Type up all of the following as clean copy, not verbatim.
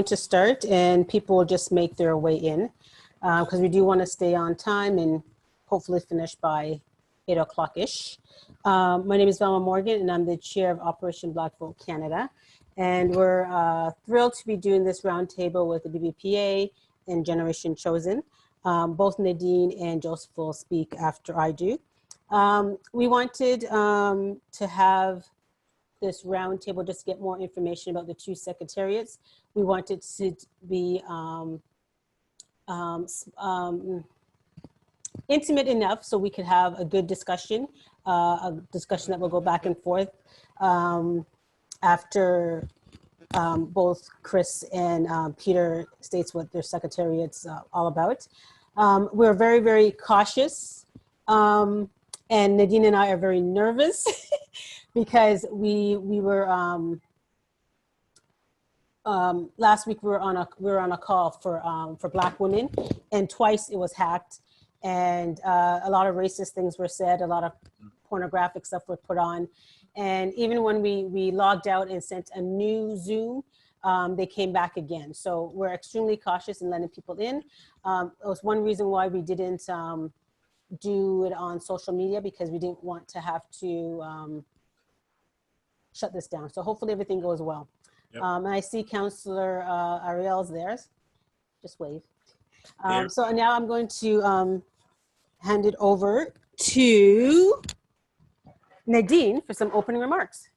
To start, and people will just make their way in because we do want to stay on time and hopefully finish by 8 o'clock-ish. My name is Velma Morgan, and I'm the chair of Operation Black Vote Canada. And we're thrilled to be doing this roundtable with the BBPA and Generation Chosen. Both Nadine and Joseph will speak after I do. We wanted to have this roundtable just to get more information about the two secretariats. We wanted to be intimate enough so we could have a good discussion, a discussion that will go back and forth after both Chris and Peter states what their secretariat's all about. We're very, very cautious, and Nadine and I are very nervous because we were last week we were on a call for Black women, and twice it was hacked, and a lot of racist things were said, a lot of pornographic stuff was put on, and even when we logged out and sent a new Zoom, they came back again. So we're extremely cautious in letting people in. It was one reason why we didn't do it on social media, because we didn't want to have to shut this down. So hopefully everything goes well. Yep. And I see Councillor Ariel's there. Just wave. So now I'm going to hand it over to Nadine for some opening remarks.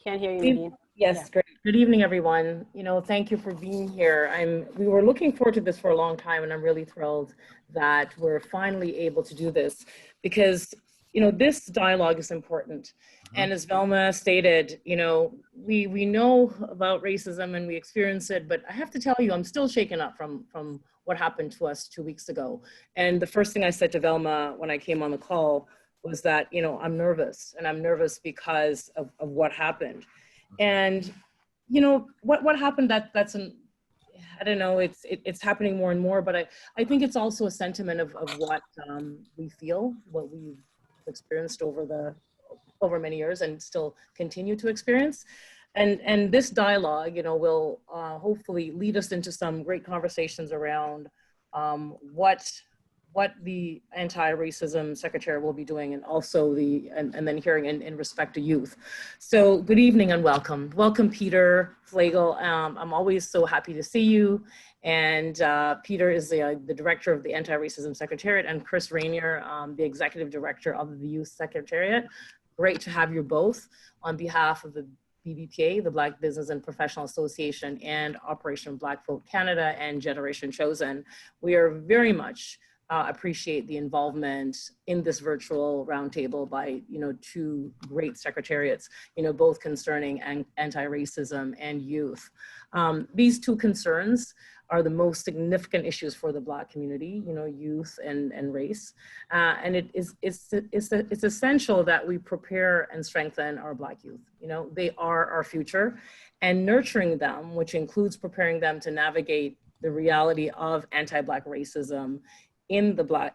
Can't hear you, Nadine. Yes, yeah. Great. Good evening, everyone. Thank you for being here. We were looking forward to this for a long time, and I'm really thrilled that we're finally able to do this because, this dialogue is important. And as Velma stated, we know about racism and we experience it, but I have to tell you, I'm still shaken up from what happened to us 2 weeks ago. And the first thing I said to Velma when I came on the call was that, I'm nervous, and I'm nervous because of what happened. And, what happened, I don't know, it's happening more and more, but I think it's also a sentiment of what we feel, what we've experienced over many years and still continue to experience. And this dialogue, will hopefully lead us into some great conversations around what the anti-racism secretary will be doing, and also and then hearing in respect to youth. So good evening and welcome. Welcome, Peter Flegel. I'm always so happy to see you. And Peter is the director of the Anti-Racism Secretariat, and Chris Rainier, the executive director of the Youth Secretariat. Great to have you both on behalf of the BBPA, the Black Business and Professional Association, and Operation Black Vote Canada and Generation Chosen. We are very much appreciate the involvement in this virtual roundtable by two great secretariats, both concerning anti-racism and youth. These two concerns are the most significant issues for the Black community, youth and race, and it's essential that we prepare and strengthen our Black youth. They are our future, and nurturing them, which includes preparing them to navigate the reality of anti-Black racism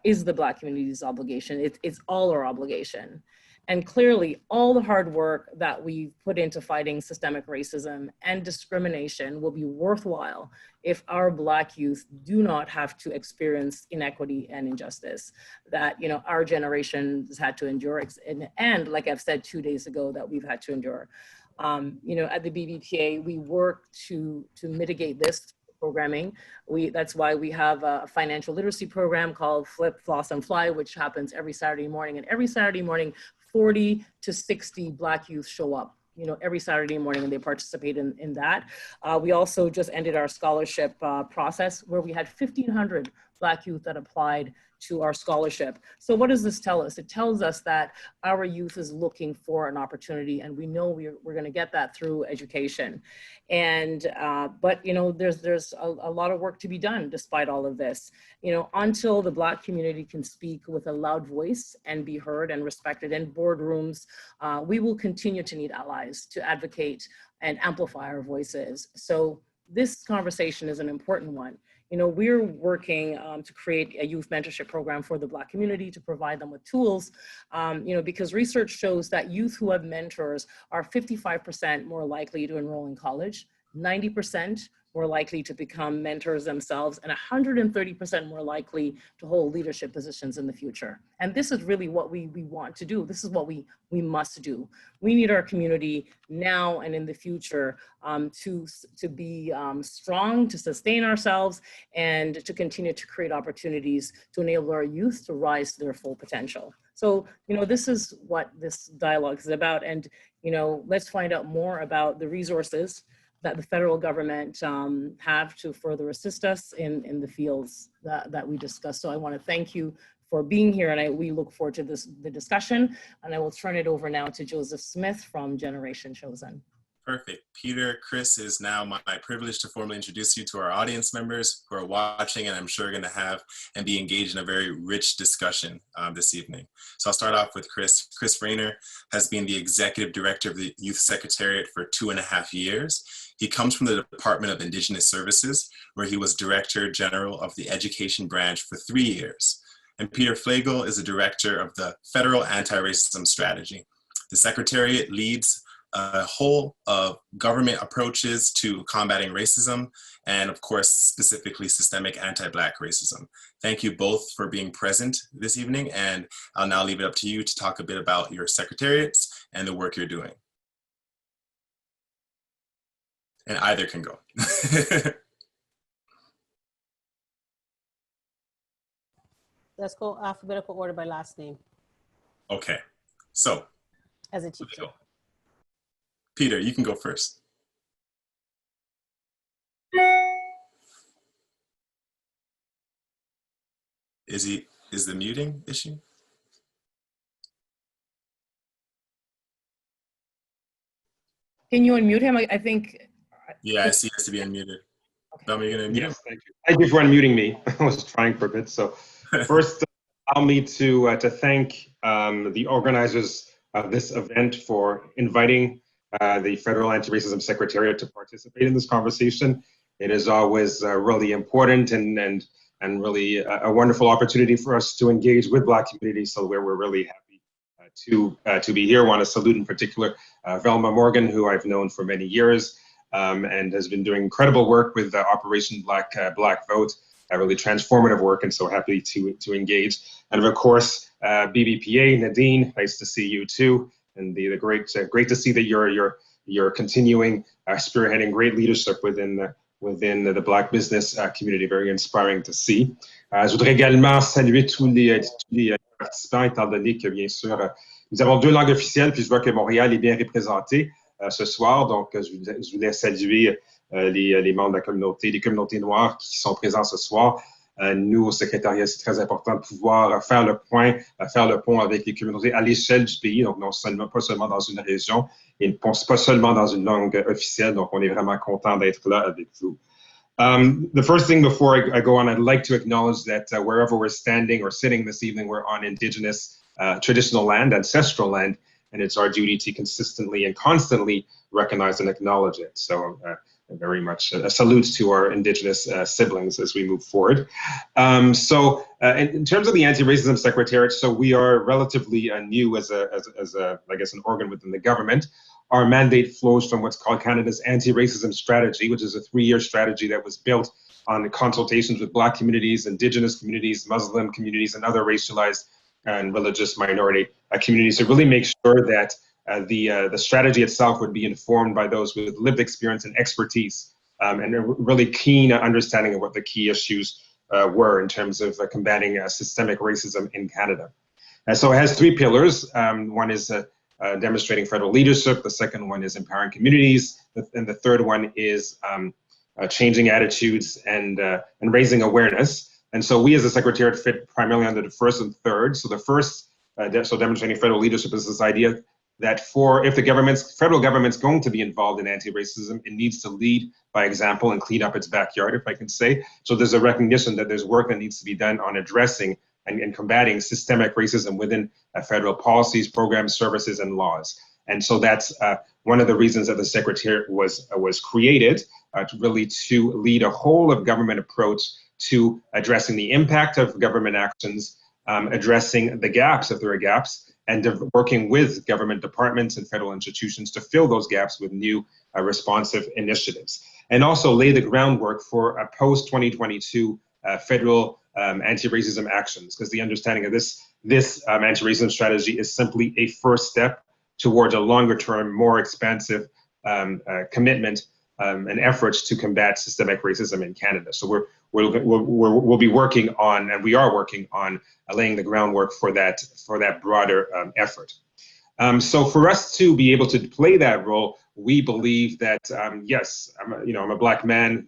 is the Black community's obligation. It's all our obligation. And clearly, all the hard work that we've put into fighting systemic racism and discrimination will be worthwhile if our Black youth do not have to experience inequity and injustice that our generation has had to endure, and like I've said 2 days ago, that we've had to endure. At the BBPA, we work to mitigate this programming. That's why we have a financial literacy program called Flip, Floss, and Fly, which happens every Saturday morning. And every Saturday morning, 40 to 60 Black youth show up, every Saturday morning, and they participate in that. We also just ended our scholarship process where we had 1,500 Black youth that applied to our scholarship. So what does this tell us? It tells us that our youth is looking for an opportunity, and we know we're going to get that through education. And but there's a lot of work to be done despite all of this. Until the Black community can speak with a loud voice and be heard and respected in boardrooms, we will continue to need allies to advocate and amplify our voices. So this conversation is an important one. we're working to create a youth mentorship program for the Black community to provide them with tools, because research shows that youth who have mentors are 55% more likely to enroll in college, 90% more likely to become mentors themselves, and 130% more likely to hold leadership positions in the future. And this is really what we want to do. This is what we must do. We need our community now and in the future to be strong, to sustain ourselves, and to continue to create opportunities to enable our youth to rise to their full potential. So, this is what this dialogue is about. And, let's find out more about the resources that the federal government have to further assist us in the fields that we discussed. So I want to thank you for being here, and we look forward to the discussion. And I will turn it over now to Joseph Smith from Generation Chosen. Perfect. Peter, Chris, is now my privilege to formally introduce you to our audience members who are watching, and I'm sure going to have and be engaged in a very rich discussion this evening. So I'll start off with Chris. Chris Rayner has been the Executive Director of the Youth Secretariat for 2.5 years. He comes from the Department of Indigenous Services, where he was Director General of the Education Branch for 3 years. And Peter Flegel is the Director of the Federal Anti-Racism Strategy. The Secretariat leads a whole of government approaches to combating racism and, of course, specifically systemic anti-Black racism. Thank you both for being present this evening, and I'll now leave it up to you to talk a bit about your secretariats and the work you're doing. And either can go. Let's go alphabetical order by last name. Okay, so. As a teacher. Peter, you can go first. Is the muting issue? Can you unmute him? I think. Yeah, I see it has to be unmuted. Tell me you're gonna unmute him. Yes, thank you. Thank you for unmuting me. I was trying for a bit. So first, allow me to thank the organizers of this event for inviting the Federal Anti-Racism Secretariat to participate in this conversation. It is always really important and really a wonderful opportunity for us to engage with Black communities. So we're really happy to be here. I want to salute in particular Velma Morgan, who I've known for many years and has been doing incredible work with Operation Black Vote, really transformative work, and so happy to engage. And of course, BBPA, Nadine, nice to see you too. And the great to see that you're continuing spearheading great leadership within the Black business community. Very inspiring to see. Je voudrais également saluer tous les participants, étant donné que bien sûr nous avons 2 langues officielles, puis je vois que Montréal est bien représenté ce soir. Donc je voulais saluer les membres de la communauté, des communautés noires qui sont présents ce soir. Nous, au secrétariat, c'est très important de pouvoir faire le pont avec les communautés à l'échelle du pays, donc pas seulement dans une région, et pas seulement dans une langue officielle, donc on est vraiment content d'être là avec vous. The first thing before I go on, I'd like to acknowledge that wherever we're standing or sitting this evening, we're on Indigenous traditional land, ancestral land, and it's our duty to consistently and constantly recognize and acknowledge it. So very much a salute to our Indigenous siblings as we move forward. So in terms of the Anti-Racism Secretariat, so we are relatively new as I guess, an organ within the government. Our mandate flows from what's called Canada's Anti-Racism Strategy, which is a 3-year strategy that was built on consultations with Black communities, Indigenous communities, Muslim communities, and other racialized and religious minority communities to really make sure that the strategy itself would be informed by those with lived experience and expertise, and a really keen understanding of what the key issues were in terms of combating systemic racism in Canada. And so it has 3 pillars. One is demonstrating federal leadership. The second one is empowering communities. And the third one is changing attitudes and raising awareness. And so we as a secretariat fit primarily under the first and third. So the first, so demonstrating federal leadership, is this idea that if the federal government's going to be involved in anti-racism, it needs to lead by example and clean up its backyard, if I can say. So there's a recognition that there's work that needs to be done on addressing and combating systemic racism within federal policies, programs, services, and laws. And so that's one of the reasons that the Secretariat was created, really to lead a whole of government approach to addressing the impact of government actions, addressing the gaps if there are gaps, and working with government departments and federal institutions to fill those gaps with new responsive initiatives. And also lay the groundwork for a post-2022 federal anti-racism actions, because the understanding of this anti-racism strategy is simply a first step towards a longer-term, more expansive commitment and efforts to combat systemic racism in Canada. So we'll be working on, and we are working on, laying the groundwork for that broader effort. So for us to be able to play that role, we believe that yes, I'm a Black man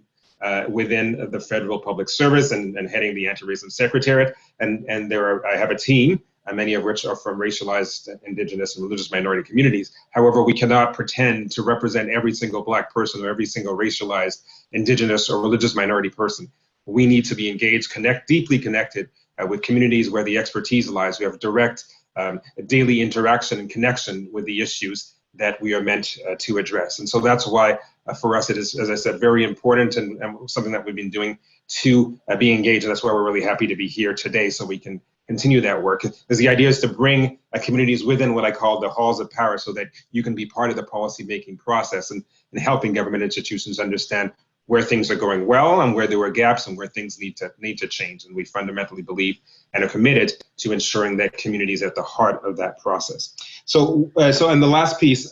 within the federal public service and heading the Anti-Racism Secretariat, and I have a team, many of which are from racialized, Indigenous, and religious minority communities. However, we cannot pretend to represent every single Black person or every single racialized, Indigenous, or religious minority person. We need to be engaged, deeply connected with communities where the expertise lies. We have direct daily interaction and connection with the issues that we are meant to address. And so that's why for us it is, as I said, very important and something that we've been doing to be engaged. And that's why we're really happy to be here today, so we can continue that work. Because the idea is to bring communities within what I call the halls of power, so that you can be part of the policy making process and helping government institutions understand where things are going well and where there were gaps and where things need to change. And we fundamentally believe and are committed to ensuring that community is at the heart of that process. So and the last piece,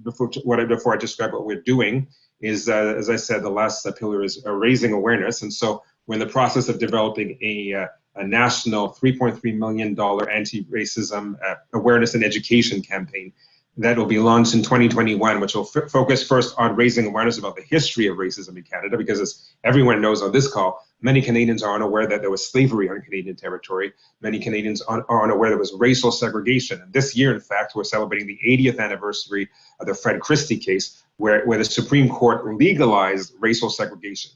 before I describe what we're doing, is as I said, the last pillar is raising awareness. And so we're in the process of developing a national $3.3 million anti-racism awareness and education campaign that will be launched in 2021, which will focus first on raising awareness about the history of racism in Canada, because as everyone knows on this call, many Canadians are unaware that there was slavery on Canadian territory. Many Canadians are unaware there was racial segregation. And this year, in fact, we're celebrating the 80th anniversary of the Fred Christie case, where the Supreme Court legalized racial segregation.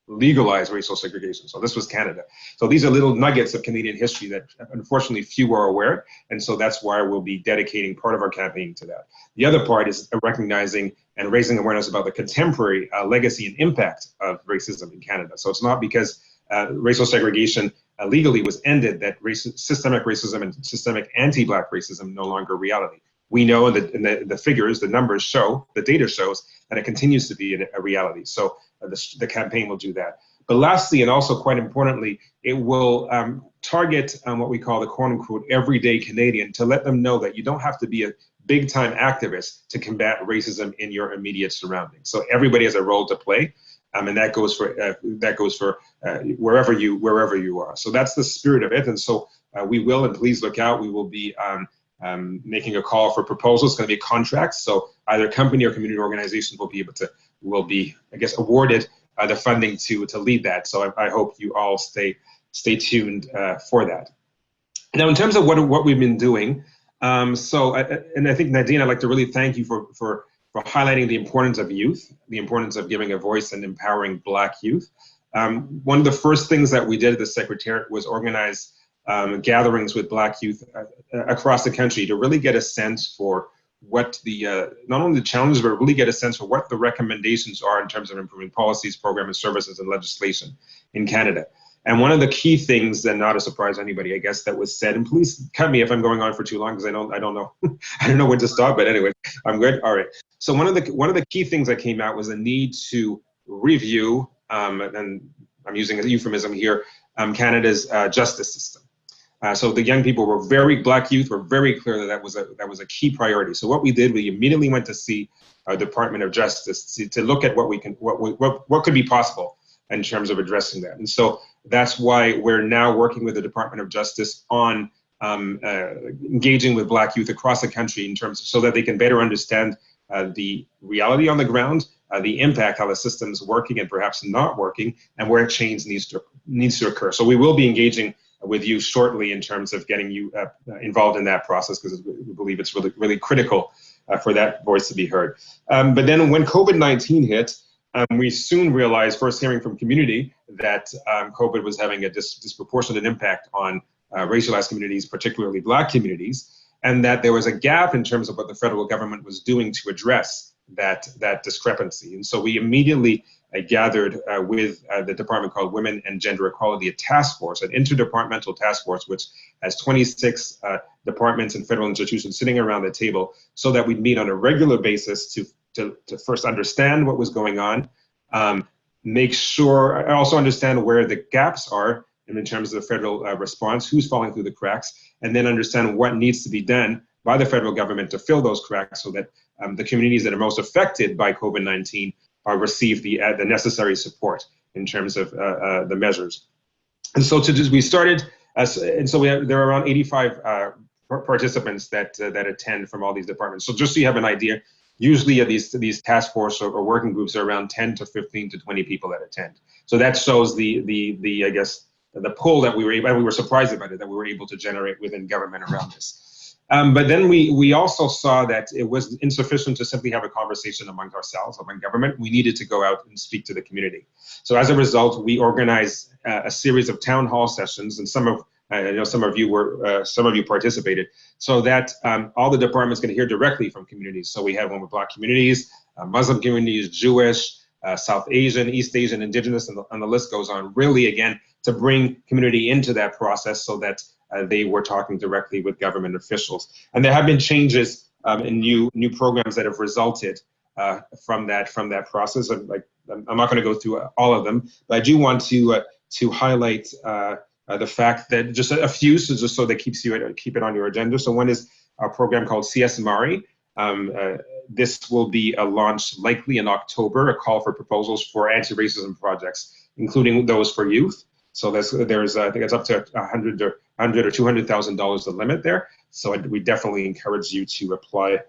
So this was Canada. So these are little nuggets of Canadian history that unfortunately few are aware. And so that's why we'll be dedicating part of our campaign to that. The other part is recognizing and raising awareness about the contemporary legacy and impact of racism in Canada. So it's not because racial segregation legally was ended that systemic racism and systemic anti-Black racism no longer reality. We know that the figures, the numbers show, the data shows that it continues to be a reality. So the campaign will do that. But lastly, and also quite importantly, it will target what we call the quote-unquote everyday Canadian, to let them know that you don't have to be a big-time activist to combat racism in your immediate surroundings. So everybody has a role to play, and that goes for wherever you are. So that's the spirit of it. And so we will, and please look out, we will be making a call for proposals. It's going to be contracts. So either company or community organizations will be, I guess, awarded the funding to lead that. So I hope you all stay tuned for that. Now, in terms of what we've been doing, and I think, Nadine, I'd like to really thank you for highlighting the importance of youth, the importance of giving a voice and empowering Black youth. One of the first things that we did at the Secretariat was organize gatherings with Black youth across the country to really get a sense for what not only the challenges, but really get a sense for what the recommendations are in terms of improving policies, programs, services, and legislation in Canada. And one of the key things, and not a surprise to anybody, I guess, that was said, and please cut me if I'm going on for too long, because I don't know I don't know when to stop, but anyway, I'm good. All right. So one of the key things that came out was the need to review, and I'm using a euphemism here, Canada's justice system. So the young people Black youth were very clear that was a key priority. So what we did, we immediately went to see our Department of Justice to look at what could be possible in terms of addressing that. And so that's why we're now working with the Department of Justice on engaging with Black youth across the country in terms so that they can better understand the reality on the ground, the impact, how the system's working and perhaps not working, and where change needs to occur. So we will be engaging with you shortly in terms of getting you involved in that process, because we believe it's really, really critical for that voice to be heard. But then when COVID-19 hit, we soon realized, first hearing from community, that COVID was having a disproportionate impact on racialized communities, particularly Black communities, and that there was a gap in terms of what the federal government was doing to address that discrepancy. And so we immediately gathered with the department called Women and Gender Equality, a task force, an interdepartmental task force, which has 26 departments and federal institutions sitting around the table, so that we'd meet on a regular basis to first understand what was going on, make sure, also understand where the gaps are in terms of the federal response, who's falling through the cracks, and then understand what needs to be done by the federal government to fill those cracks so that the communities that are most affected by COVID-19 receive the necessary support in terms of the measures. And so we started, and so there are around 85 participants that attend from all these departments. So just so you have an idea, usually these task force or working groups are around 10 to 15 to 20 people that attend. So that shows the I guess the pull that we were able, and we were surprised about it, that we were able to generate within government around this. But then we also saw that it was insufficient to simply have a conversation among ourselves, among government. We needed to go out and speak to the community. So as a result, we organized a series of town hall sessions, and some of you participated, so that all the departments can hear directly from communities. So we had one with Black communities, Muslim communities, Jewish, South Asian, East Asian, Indigenous, and the list goes on. Really, again, to bring community into that process so that they were talking directly with government officials. And there have been changes in new programs that have resulted from that process. I'm not going to go through all of them, but I do want to highlight the fact that just a few, so just so that keep it on your agenda. So one is a program called CS Mari. This will be a launch likely in October, a call for proposals for anti-racism projects, including those for youth. So there's I think it's up to $100 or $200,000 the limit there. So we definitely encourage you to apply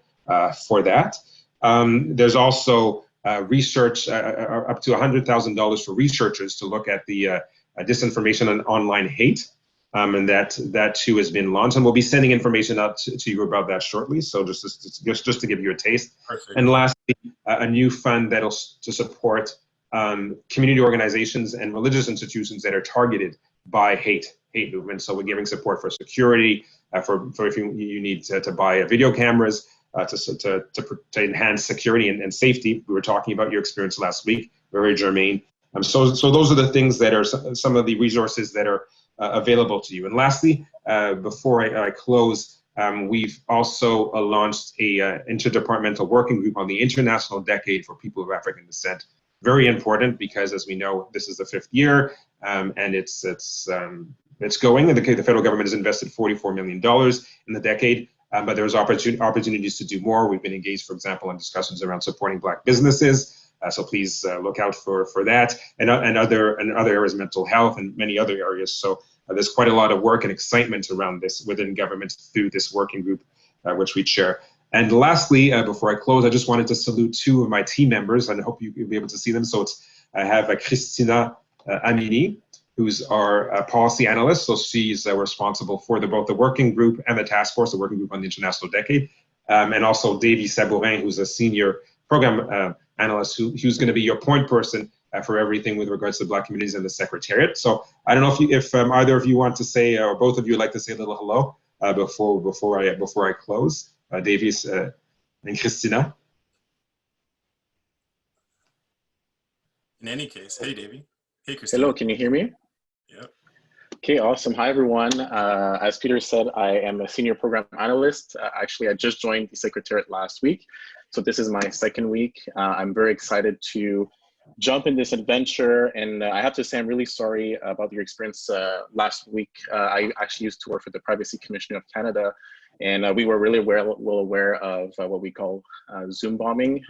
for that. There's also research up to $100,000 for researchers to look at the disinformation and online hate, and that too has been launched. And we'll be sending information out to you about that shortly. So just to give you a taste. Perfect. And lastly, a new fund that'll to support community organizations and religious institutions that are targeted by hate movements. So we're giving support for security, for if you need to buy video cameras, to enhance security and safety. We were talking about your experience last week, very germane. So those are the things that are some of the resources that are available to you. And lastly, before I close, we've also launched a interdepartmental working group on the International Decade for People of African Descent. Very important because, as we know, this is the 5th year, and it's going. And the federal government has invested $44 million in the decade, but there's opportunities to do more. We've been engaged, for example, in discussions around supporting Black businesses. So please look out for that, and other areas, mental health, and many other areas. So there's quite a lot of work and excitement around this within government through this working group, which we chair. And lastly, before I close, I just wanted to salute 2 of my team members, and I hope you'll be able to see them. So I have Christina Amini, who's our policy analyst. So she's responsible for both the working group and the task force, the working group on the International Decade. And also Davy Sabourin, who's a senior program analyst, who's going to be your point person for everything with regards to Black communities and the Secretariat. So I don't know if either of you want to say, or both of you would like to say a little hello before I close. Davies and Christina. In any case, hey Davy. Hey Christina. Hello, can you hear me? Yep. Okay, awesome. Hi everyone. As Peter said, I am a senior program analyst. Actually, I just joined the Secretariat last week, so this is my 2nd week. I'm very excited to jump in this adventure, and I have to say I'm really sorry about your experience last week. I actually used to work for the Privacy Commission of Canada, and we were really well aware of what we call Zoom bombing.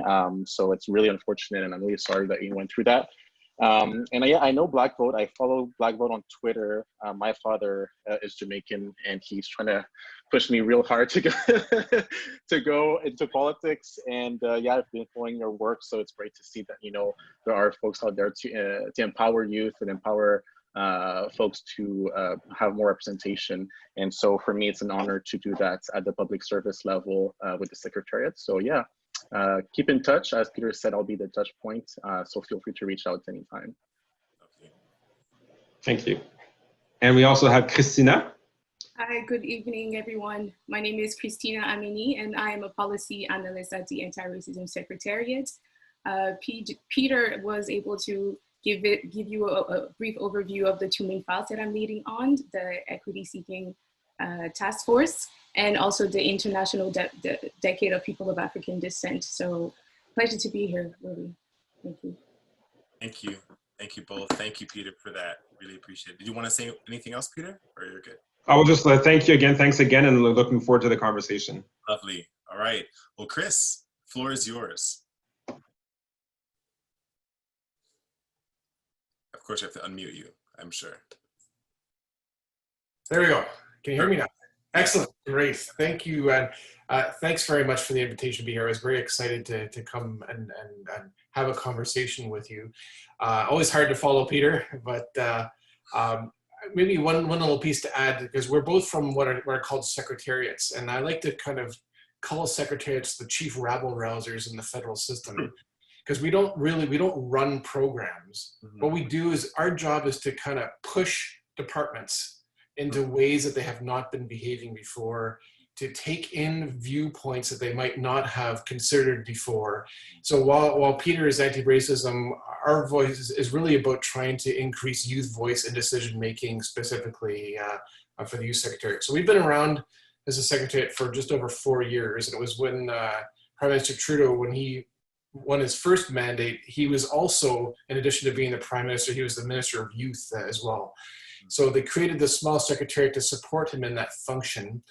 So it's really unfortunate, and I'm really sorry that you went through that. And I know Black Vote. I follow Black Vote on Twitter. My father is Jamaican, and he's trying to push me real hard to go into politics. And yeah, I've been following your work, so it's great to see that there are folks out there to empower youth and empower folks to have more representation. And so for me, it's an honor to do that at the public service level with the Secretariat. So yeah. Keep in touch. As Peter said, I'll be the touch point, so feel free to reach out anytime. Thank you. And we also have Christina. Hi, good evening, everyone. My name is Christina Amini, and I am a policy analyst at the Anti-Racism Secretariat. Peter was able to give you a brief overview of the two main files that I'm leading on, the Equity Seeking Task Force, and also the International Decade of People of African Descent. So pleasure to be here, really. Thank you. Thank you. Thank you both. Thank you, Peter, for that. Really appreciate it. Did you want to say anything else, Peter, or you're good? I will just thank you again. Thanks again, and looking forward to the conversation. Lovely. All right. Well, Chris, floor is yours. Of course, you have to unmute you, I'm sure. There we go. Can you hear me now? Excellent. Great. Thank you. And thanks very much for the invitation to be here. I was very excited to come and have a conversation with you. Always hard to follow Peter, but maybe one little piece to add, because we're both from what are called secretariats. And I like to kind of call secretariats the chief rabble rousers in the federal system. Because we don't run programs. What we do is, our job is to kind of push departments into ways that they have not been behaving before, to take in viewpoints that they might not have considered before. So while Peter is anti-racism, our voice is really about trying to increase youth voice in decision-making, specifically for the Youth Secretariat. So we've been around as a secretariat for just over 4 years. And it was when Prime Minister Trudeau, when he won his first mandate, he was also, in addition to being the Prime Minister, he was the Minister of Youth as well. So they created this small secretariat to support him in that function.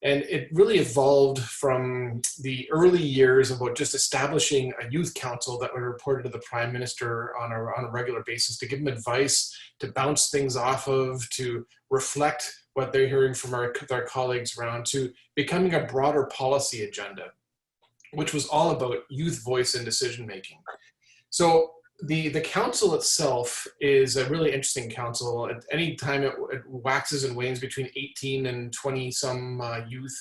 And it really evolved from the early years about just establishing a youth council that would report to the Prime Minister on a regular basis, to give him advice, to bounce things off of, to reflect what they're hearing from our colleagues around, to becoming a broader policy agenda, which was all about youth voice and decision making. So the council itself is a really interesting council. At any time it waxes and wanes between 18 and 20 some youth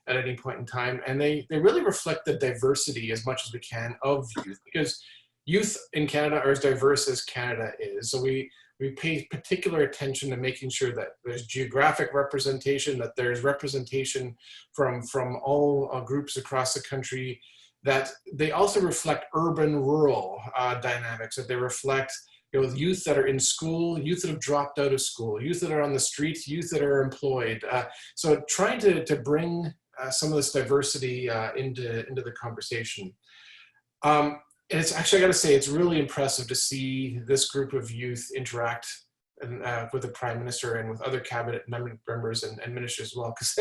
at any point in time. And they really reflect the diversity as much as we can of youth, because youth in Canada are as diverse as Canada is. So we pay particular attention to making sure that there's geographic representation, that there's representation from all groups across the country, that they also reflect urban-rural dynamics, that they reflect youth that are in school, youth that have dropped out of school, youth that are on the streets, youth that are employed. So trying to bring some of this diversity into the conversation. And it's actually, I gotta say, it's really impressive to see this group of youth interact with the Prime Minister and with other cabinet members and ministers as well. Because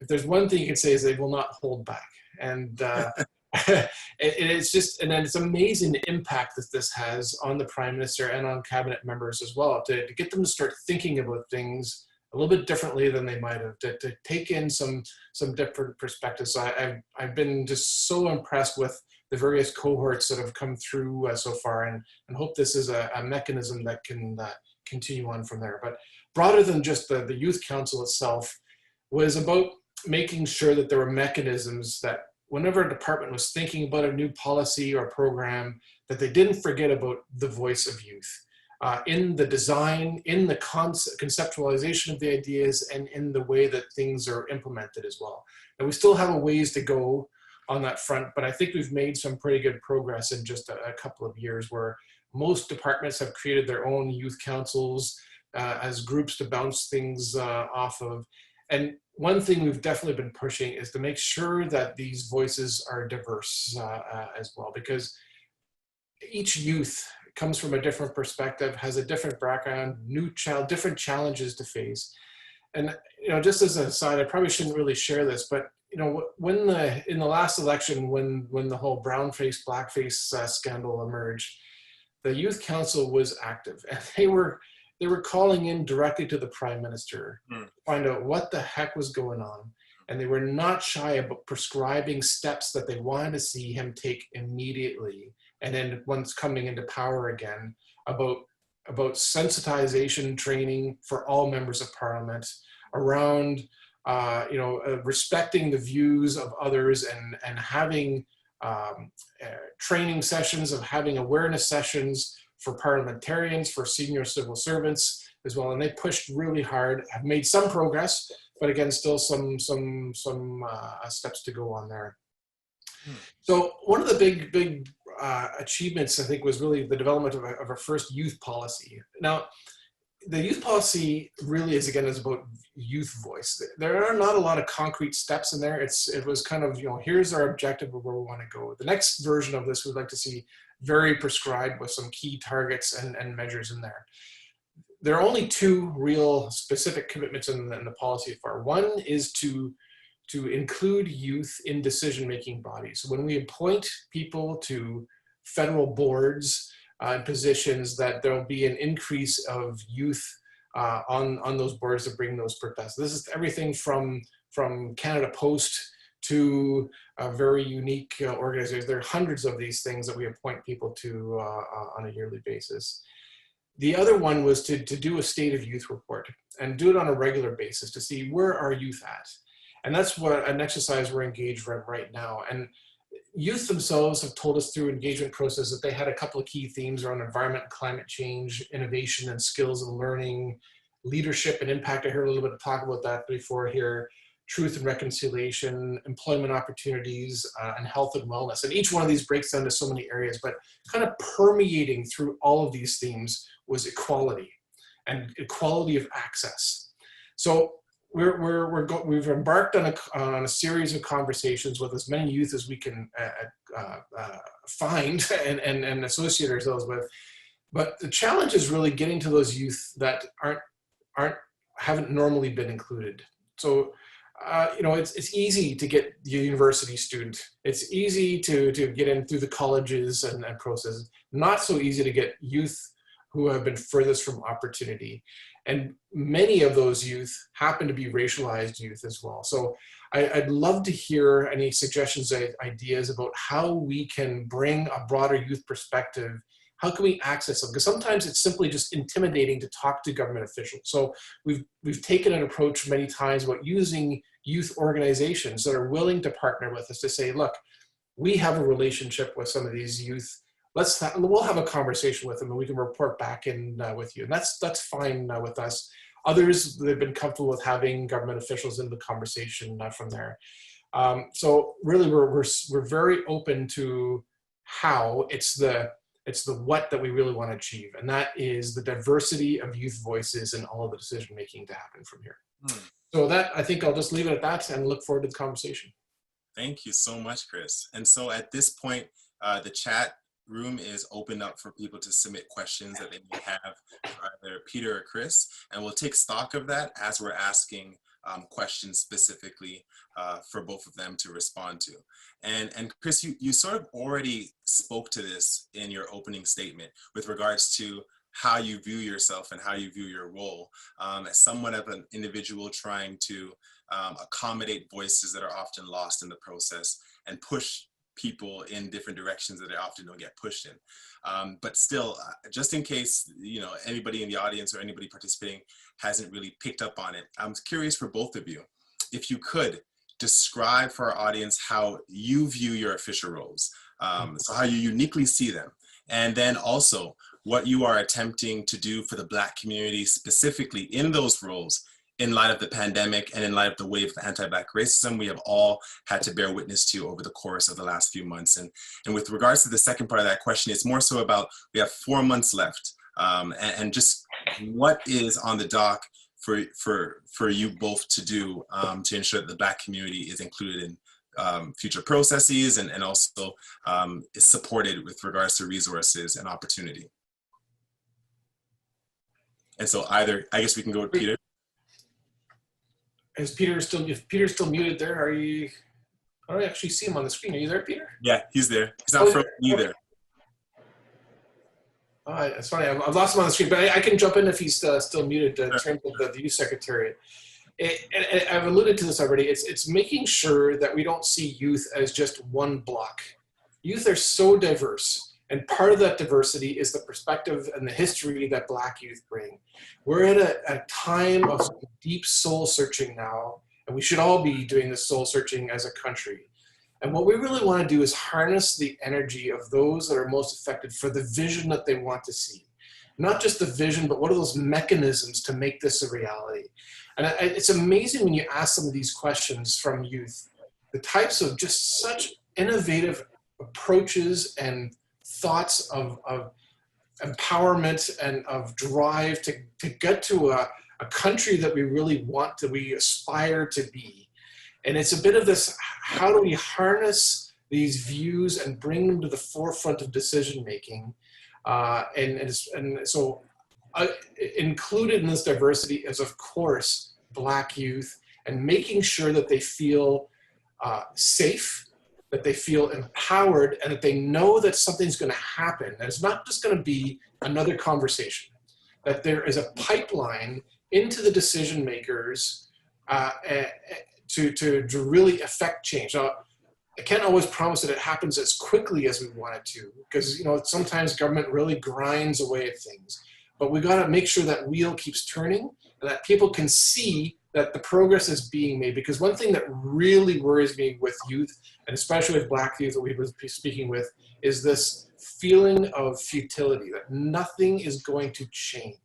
if there's one thing you can say, is they will not hold back. And it's amazing the impact that this has on the Prime Minister and on cabinet members as well, to get them to start thinking about things a little bit differently than they might have, to take in some different perspectives. So I've been just so impressed with the various cohorts that have come through so far, and hope this is a mechanism that can continue on from there. But broader than just the Youth Council itself, was about making sure that there were mechanisms that whenever a department was thinking about a new policy or program, that they didn't forget about the voice of youth in the design, in the conceptualization of the ideas, and in the way that things are implemented as well. And we still have a ways to go on that front, but I think we've made some pretty good progress in just a couple of years, where most departments have created their own youth councils as groups to bounce things off of. And one thing we've definitely been pushing is to make sure that these voices are diverse as well, because each youth comes from a different perspective, has a different background, different challenges to face. And just as an aside, I probably shouldn't really share this, but when in the last election, when the whole brownface, blackface scandal emerged, the Youth Council was active, and they were calling in directly to the Prime Minister to find out what the heck was going on. And they were not shy about prescribing steps that they wanted to see him take immediately. And then once coming into power again, about sensitization training for all members of Parliament around, respecting the views of others, and having training sessions, of having awareness sessions for parliamentarians, for senior civil servants as well. And they pushed really hard, have made some progress, but again, still some steps to go on there. So one of the big achievements, I think, was really the development of our first youth policy. Now, the youth policy really is about youth voice. There are not a lot of concrete steps in there. It was kind of, here's our objective of where we want to go. The next version of this we'd like to see very prescribed with some key targets and measures in there. There are only two real specific commitments in the policy far. One is to include youth in decision-making bodies. So when we appoint people to federal boards, positions, that there'll be an increase of youth on those boards to bring those purposes. This is everything from Canada Post to very unique organizations. There are hundreds of these things that we appoint people to on a yearly basis. The other one was to do a state of youth report and do it on a regular basis to see where are youth at. And that's what an exercise we're engaged in right now. And youth themselves have told us through engagement process that they had a couple of key themes around environment and climate change, innovation and skills and learning, leadership and impact. I heard a little bit of talk about that before here, truth and reconciliation, employment opportunities, and health and wellness. And each one of these breaks down to so many areas, but kind of permeating through all of these themes was equality and equality of access. So we've embarked on a series of conversations with as many youth as we can find and associate ourselves with. But the challenge is really getting to those youth that haven't normally been included. So it's easy to get the university student. It's easy to get in through the colleges and processes. Not so easy to get youth who have been furthest from opportunity. And many of those youth happen to be racialized youth as well. So I'd love to hear any suggestions, ideas about how we can bring a broader youth perspective. How can we access them? Because sometimes it's simply just intimidating to talk to government officials. So we've taken an approach many times about using youth organizations that are willing to partner with us to say, look, we have a relationship with some of these youth. We'll have a conversation with them and we can report back in with you. And that's fine with us. Others, they've been comfortable with having government officials in the conversation from there. So really we're very open to how. It's the what that we really want to achieve. And that is the diversity of youth voices in all of the decision-making to happen from here. So I think I'll just leave it at that and look forward to the conversation. Thank you so much, Chris. And so at this point, the chat room is open up for people to submit questions that they may have for either Peter or Chris, and we'll take stock of that as we're asking questions specifically for both of them to respond to. And Chris, you sort of already spoke to this in your opening statement with regards to how you view yourself and how you view your role as somewhat of an individual trying to accommodate voices that are often lost in the process and push people in different directions that they often don't get pushed in. But still, just in case anybody in the audience or anybody participating hasn't really picked up on it, I'm curious for both of you, if you could describe for our audience how you view your official roles, so how you uniquely see them, and then also what you are attempting to do for the Black community specifically in those roles in light of the pandemic and in light of the wave of anti-Black racism we have all had to bear witness to over the course of the last few months. And with regards to the second part of that question, it's more so about, we have 4 months left, and just what is on the dock for you both to do to ensure that the Black community is included in future processes and also is supported with regards to resources and opportunity. And so I guess we can go with Peter. Is Peter's still muted there? I don't actually see him on the screen. Are you there, Peter? Yeah, he's there. He's not from either. It's funny. I've lost him on the screen, but I can jump in if he's still muted in terms of the youth secretariat. And I've alluded to this already. It's making sure that we don't see youth as just one block. Youth are so diverse. And part of that diversity is the perspective and the history that Black youth bring. We're at a time of deep soul searching now, and we should all be doing this soul searching as a country. And what we really want to do is harness the energy of those that are most affected for the vision that they want to see. Not just the vision, but what are those mechanisms to make this a reality? And it's amazing when you ask some of these questions from youth, the types of just such innovative approaches and thoughts of empowerment and of drive to get to a country that we really want, that we aspire to be. And it's a bit of this, how do we harness these views and bring them to the forefront of decision making? And so included in this diversity is, of course, Black youth, and making sure that they feel safe, that they feel empowered, and that they know that something's going to happen. And it's not just going to be another conversation, that there is a pipeline into the decision makers to really affect change. Now, I can't always promise that it happens as quickly as we want it to, because sometimes government really grinds away at things. But we got to make sure that wheel keeps turning and that people can see that the progress is being made. Because one thing that really worries me with youth, and especially with Black youth that we've been speaking with, is this feeling of futility, that nothing is going to change.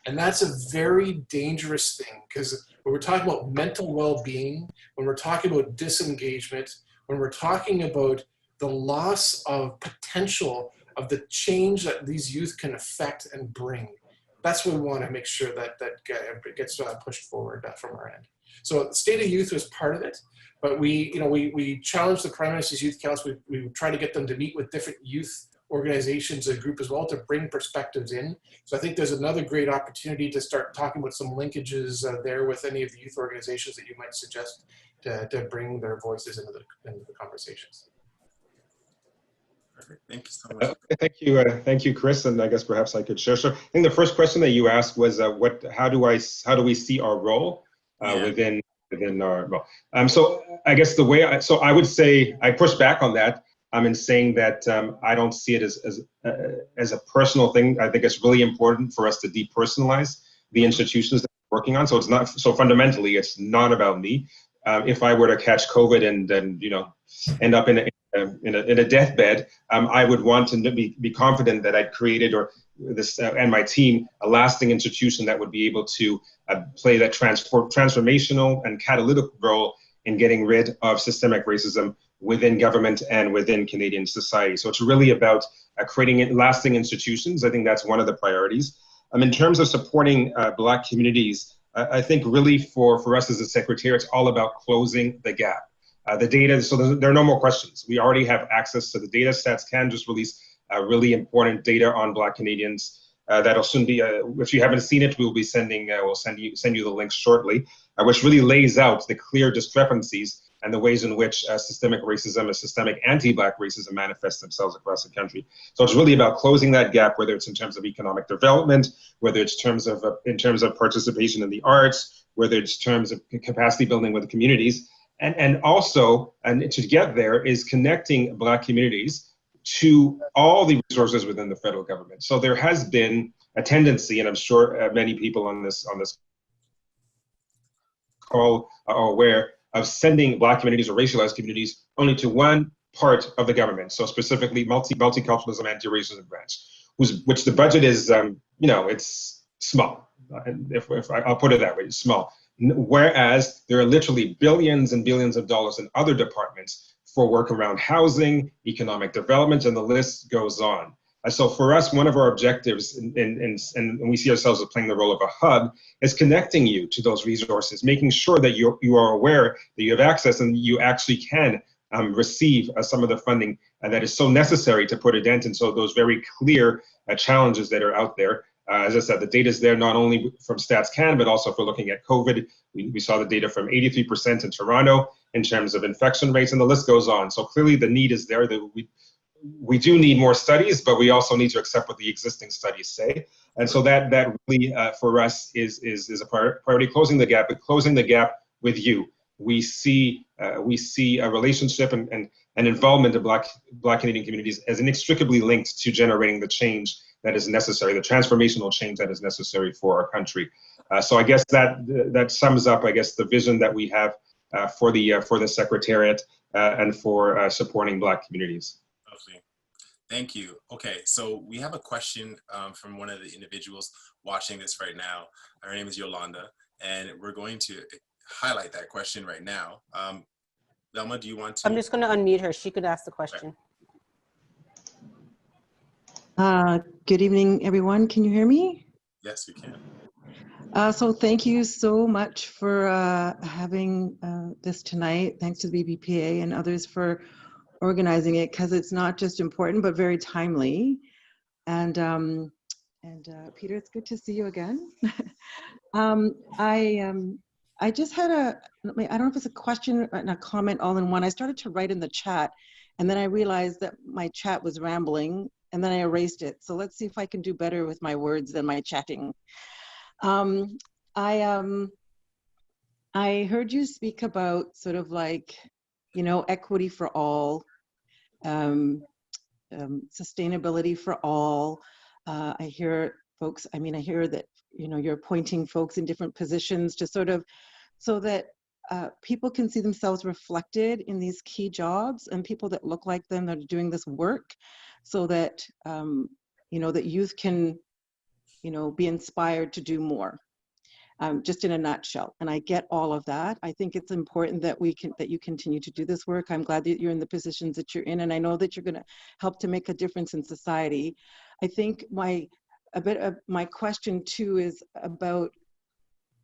And that's a very dangerous thing, because when we're talking about mental well-being, when we're talking about disengagement, when we're talking about the loss of potential of the change that these youth can affect and bring, that's what we want to make sure that gets pushed forward from our end. So State of Youth was part of it, but we challenged the Prime Minister's Youth Council. We try to get them to meet with different youth organizations and group as well to bring perspectives in. So I think there's another great opportunity to start talking about some linkages there with any of the youth organizations that you might suggest to bring their voices into the conversations. Perfect. Thank you so much. Thank you, Chris. And I guess perhaps I could share. So I think the first question that you asked was, how do we see our role within our role? So I guess I would say I push back on that. In saying that I don't see it as a personal thing. I think it's really important for us to depersonalize the institutions that we're working on. So it's not, so fundamentally, it's not about me. If I were to catch COVID and then end up in a deathbed, I would want to be confident that I'd created and my team a lasting institution that would be able to play that transformational and catalytic role in getting rid of systemic racism within government and within Canadian society. So it's really about creating lasting institutions. I think that's one of the priorities. In terms of supporting Black communities, I think really for us as a secretariat, it's all about closing the gap. The data, so there are no more questions. We already have access to the data. StatsCan just released really important data on Black Canadians. That'll soon be, if you haven't seen it, we'll send you the link shortly, which really lays out the clear discrepancies and the ways in which systemic racism and systemic anti-Black racism manifests themselves across the country. So it's really about closing that gap, whether it's in terms of economic development, whether it's in terms of participation in the arts, whether it's in terms of capacity building with the communities, and also to get there is connecting Black communities to all the resources within the federal government. So there has been a tendency, and I'm sure many people on this call are aware, of sending Black communities or racialized communities only to one part of the government. So specifically multiculturalism, anti-racism branch, which the budget is, it's small. If I'll put it that way, it's small. Whereas there are literally billions and billions of dollars in other departments for work around housing, economic development, and the list goes on. And so for us, one of our objectives, and we see ourselves as playing the role of a hub, is connecting you to those resources, making sure that you are aware that you have access and you actually can receive some of the funding that is so necessary to put a dent in so those very clear challenges that are out there. As I said, the data is there not only from StatsCan, but also for looking at COVID. We saw the data from 83% in Toronto in terms of infection rates, and the list goes on. So clearly the need is there. That we do need more studies, but we also need to accept what the existing studies say. And so that really for us is a priority, closing the gap, but closing the gap with you. We see a relationship and involvement of Black Canadian communities as inextricably linked to generating the change that is necessary, the transformational change that is necessary for our country. So I guess that sums up, I guess, the vision that we have for the Secretariat and for supporting Black communities. Lovely. Thank you. Okay, so we have a question from one of the individuals watching this right now. Her name is Yolanda, and we're going to highlight that question right now. Velma, do you want to? I'm just going to unmute her. She could ask the question. Good evening, everyone. Can you hear me? Yes, we can. So thank you so much for having this tonight. Thanks to the BBPA and others for organizing it, because it's not just important, but very timely. And Peter, it's good to see you again. I just had I don't know if it's a question and a comment all in one. I started to write in the chat, and then I realized that my chat was rambling, and then I erased it. So let's see if I can do better with my words than my chatting. I heard you speak about sort of like, you know, equity for all, sustainability for all. I hear folks, I mean, I hear that, you know, you're appointing folks in different positions to sort of, so that people can see themselves reflected in these key jobs, and people that look like them that are doing this work, so that, you know, that youth can, you know, be inspired to do more. Just in a nutshell. And I get all of that. I think it's important that that you continue to do this work. I'm glad that you're in the positions that you're in, and I know that you're going to help to make a difference in society. I think a bit of my question too is about,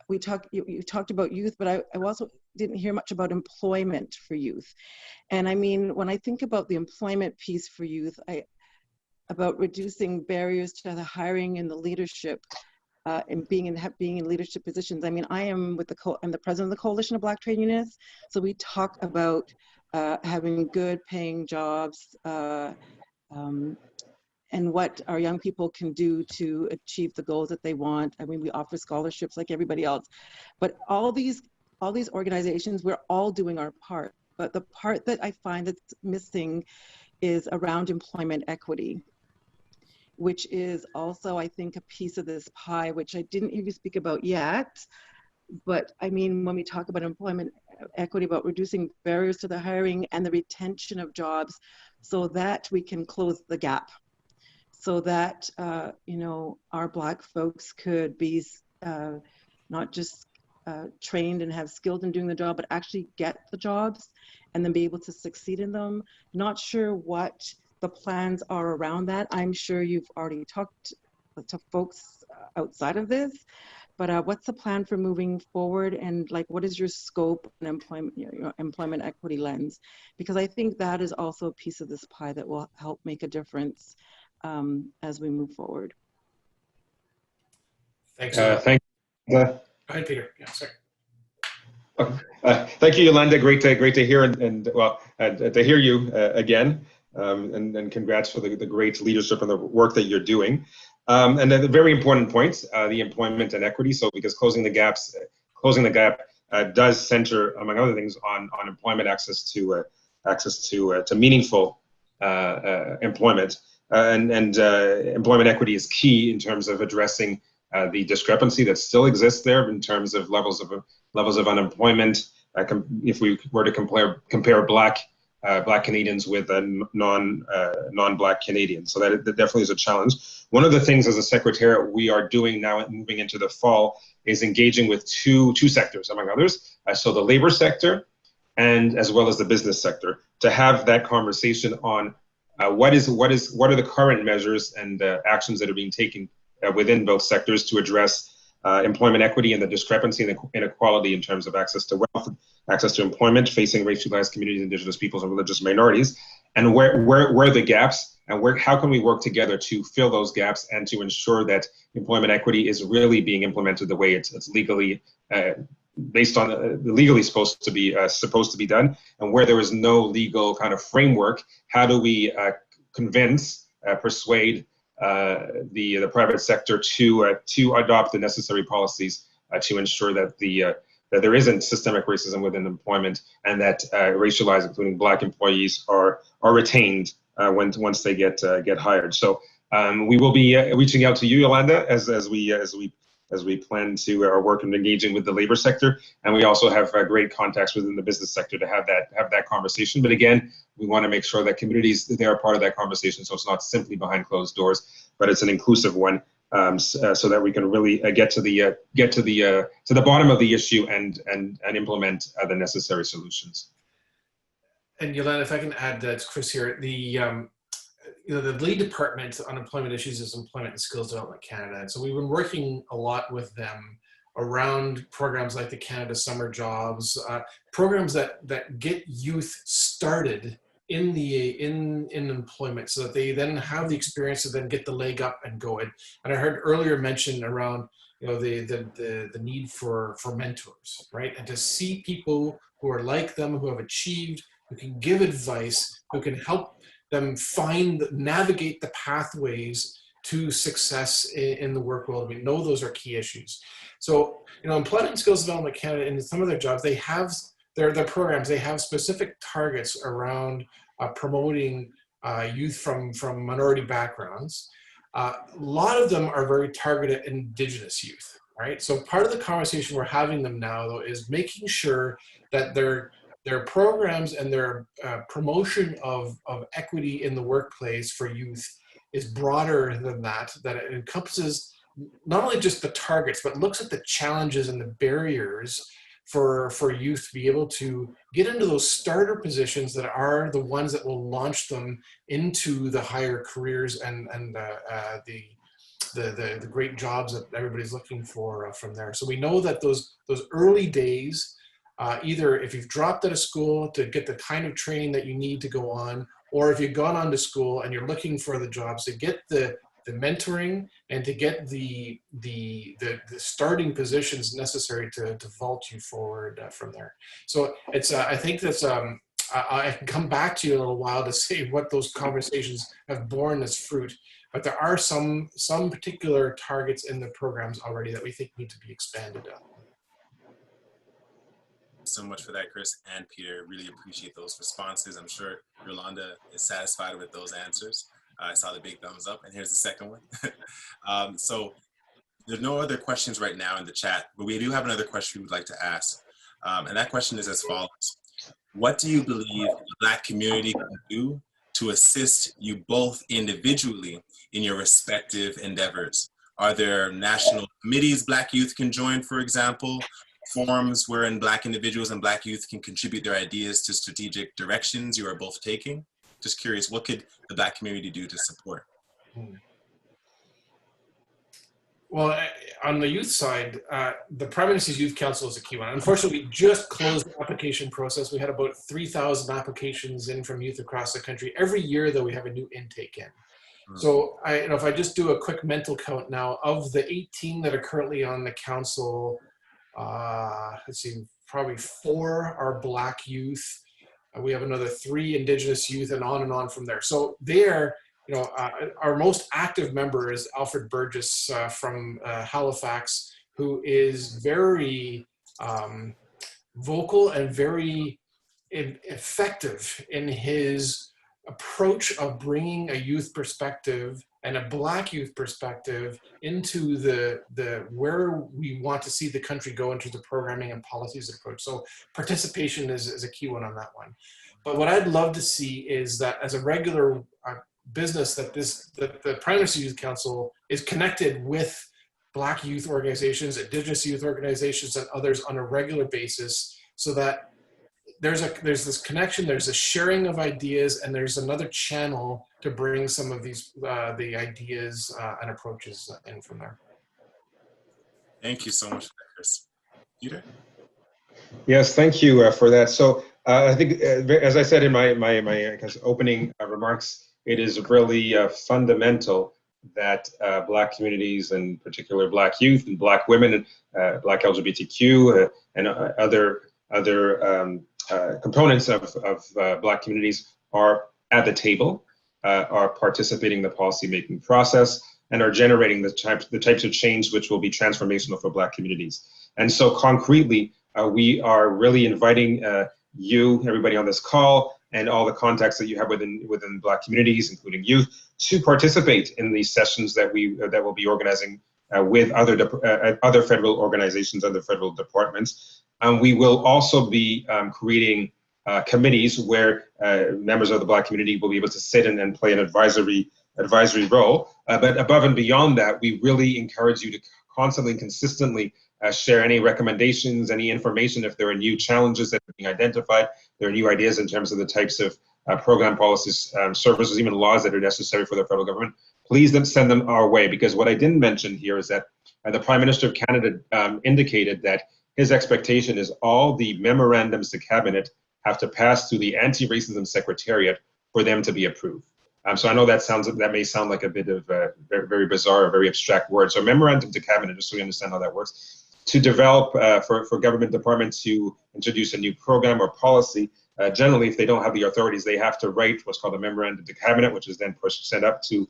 you talked about youth, but I also didn't hear much about employment for youth. And I mean, when I think about the employment piece for youth, about reducing barriers to the hiring and the leadership, and being in leadership positions. I mean, I'm the president of the Coalition of Black Trade Unionists. So we talk about having good paying jobs, and what our young people can do to achieve the goals that they want. I mean, we offer scholarships like everybody else, but all these organizations, we're all doing our part. But the part that I find that's missing is around employment equity, which is also, I think, a piece of this pie, which I didn't hear you speak about yet. But I mean, when we talk about employment equity, about reducing barriers to the hiring and the retention of jobs, so that we can close the gap, so that, you know, our Black folks could be not just trained and have skilled in doing the job, but actually get the jobs and then be able to succeed in them. Not sure what the plans are around that. I'm sure you've already talked to folks outside of this, but what's the plan for moving forward, and like, what is your scope and employment, your employment equity lens? Because I think that is also a piece of this pie that will help make a difference as we move forward. Thanks. Thank you. Go ahead, Peter. Yeah, sorry. Thank you, Yolanda. Great to hear to hear you again. And congrats for the great leadership and the work that you're doing. And then the very important points, the employment and equity. So because closing the gap does center, among other things, on employment access to meaningful employment, and employment equity is key in terms of addressing the discrepancy that still exists there in terms of levels of unemployment. If we were to compare Black Canadians with non-Black Canadians. So that definitely is a challenge. One of the things as a secretariat we are doing now, moving into the fall, is engaging with two sectors, among others. So the labor sector, and as well as the business sector, to have that conversation on what are the current measures and actions that are being taken within both sectors to address employment equity and the discrepancy and inequality in terms of access to wealth, access to employment facing racialized communities, Indigenous peoples, and religious minorities, and where the gaps, and how can we work together to fill those gaps and to ensure that employment equity is really being implemented the way it's legally based on legally supposed to be done, and where there is no legal kind of framework, how do we persuade the private sector to adopt the necessary policies to ensure that that there isn't systemic racism within employment, and that racialized, including Black employees, are retained once they get hired. So we will be reaching out to you, Yolanda, as we plan to work and engaging with the labor sector, and we also have great contacts within the business sector to have that conversation. But again, we want to make sure that communities, they are part of that conversation, so it's not simply behind closed doors, but it's an inclusive one, so that we can really get to the bottom of the issue and implement the necessary solutions. And Yolanda, if I can add, that's Chris here. the lead department on employment issues is Employment and Skills Development Canada. And so we've been working a lot with them around programs like the Canada Summer Jobs, programs that get youth started in employment so that they then have the experience to then get the leg up and go. And I heard earlier mention around the need for mentors, right? And to see people who are like them, who have achieved, who can give advice, who can help them navigate the pathways to success in the work world. We know those are key issues. So, Employment and Skills Development Canada, in some of their jobs, they have their programs, they have specific targets around promoting youth from minority backgrounds. A lot of them are very targeted at Indigenous youth, right? So part of the conversation we're having them now, though, is making sure that their programs and their promotion of equity in the workplace for youth is broader than that it encompasses not only just the targets, but looks at the challenges and the barriers for youth to be able to get into those starter positions that are the ones that will launch them into the higher careers and the great jobs that everybody's looking for from there. So we know that those early days, either if you've dropped out of school to get the kind of training that you need to go on, or if you've gone on to school and you're looking for the jobs, to get the mentoring and to get the starting positions necessary to vault you forward from there. So it's I think that's I can come back to you in a little while to say what those conversations have borne as fruit, but there are some particular targets in the programs already that we think need to be expanded on. So much for that, Chris and Peter. Really appreciate those responses. I'm sure Yolanda is satisfied with those answers. I saw the big thumbs up, and here's the second one. So there's no other questions right now in the chat, but we do have another question we'd like to ask. And that question is as follows. What do you believe the Black community can do to assist you both individually in your respective endeavors? Are there national committees Black youth can join, for example? Forums wherein Black individuals and Black youth can contribute their ideas to strategic directions you are both taking? Just curious, what could the Black community do to support? Well, on the youth side, the Prime Minister's Youth Council is a key one. Unfortunately, we just closed the application process. We had about 3,000 applications in from youth across the country. Every year, though, we have a new intake in. So if I just do a quick mental count now, of the 18 that are currently on the council, let's see, probably 4 are Black youth. We have another 3 Indigenous youth, and on from there. So there, our most active member is Alfred Burgess from Halifax, who is very vocal and very effective in his approach of bringing a youth perspective and a Black youth perspective into the where we want to see the country go into the programming and policies approach. So participation is a key one on that one. But what I'd love to see is that as a regular business, that the Prime Minister's Youth Council is connected with Black youth organizations, Indigenous youth organizations, and others on a regular basis, so that there's this connection, there's a sharing of ideas, and there's another channel to bring some of these the ideas and approaches in from there. Thank you so much for that, Chris. Peter? Yes, thank you for that. So I think, as I said in my I guess, opening remarks, it is really fundamental that Black communities, and in particular Black youth and Black women, and Black LGBTQ and other components of Black communities are at the table, are participating in the policy-making process, and are generating the types of change which will be transformational for Black communities. And so concretely, we are really inviting you, everybody on this call, and all the contacts that you have within Black communities, including youth, to participate in these sessions that we'll be organizing with other federal organizations, other federal departments. We will also be creating committees where members of the Black community will be able to sit in and play an advisory role. But above and beyond that, we really encourage you to constantly and consistently share any recommendations, any information if there are new challenges that are being identified, there are new ideas in terms of the types of program policies, services, even laws that are necessary for the federal government, please send them our way. Because what I didn't mention here is that the Prime Minister of Canada indicated that his expectation is all the memorandums to cabinet have to pass through the Anti-Racism Secretariat for them to be approved. So I know that may sound like a bit of a very bizarre, very abstract word. So memorandum to cabinet, just so we understand how that works, to develop for government departments to introduce a new program or policy. Generally, if they don't have the authorities, they have to write what's called a memorandum to cabinet, which is then sent up to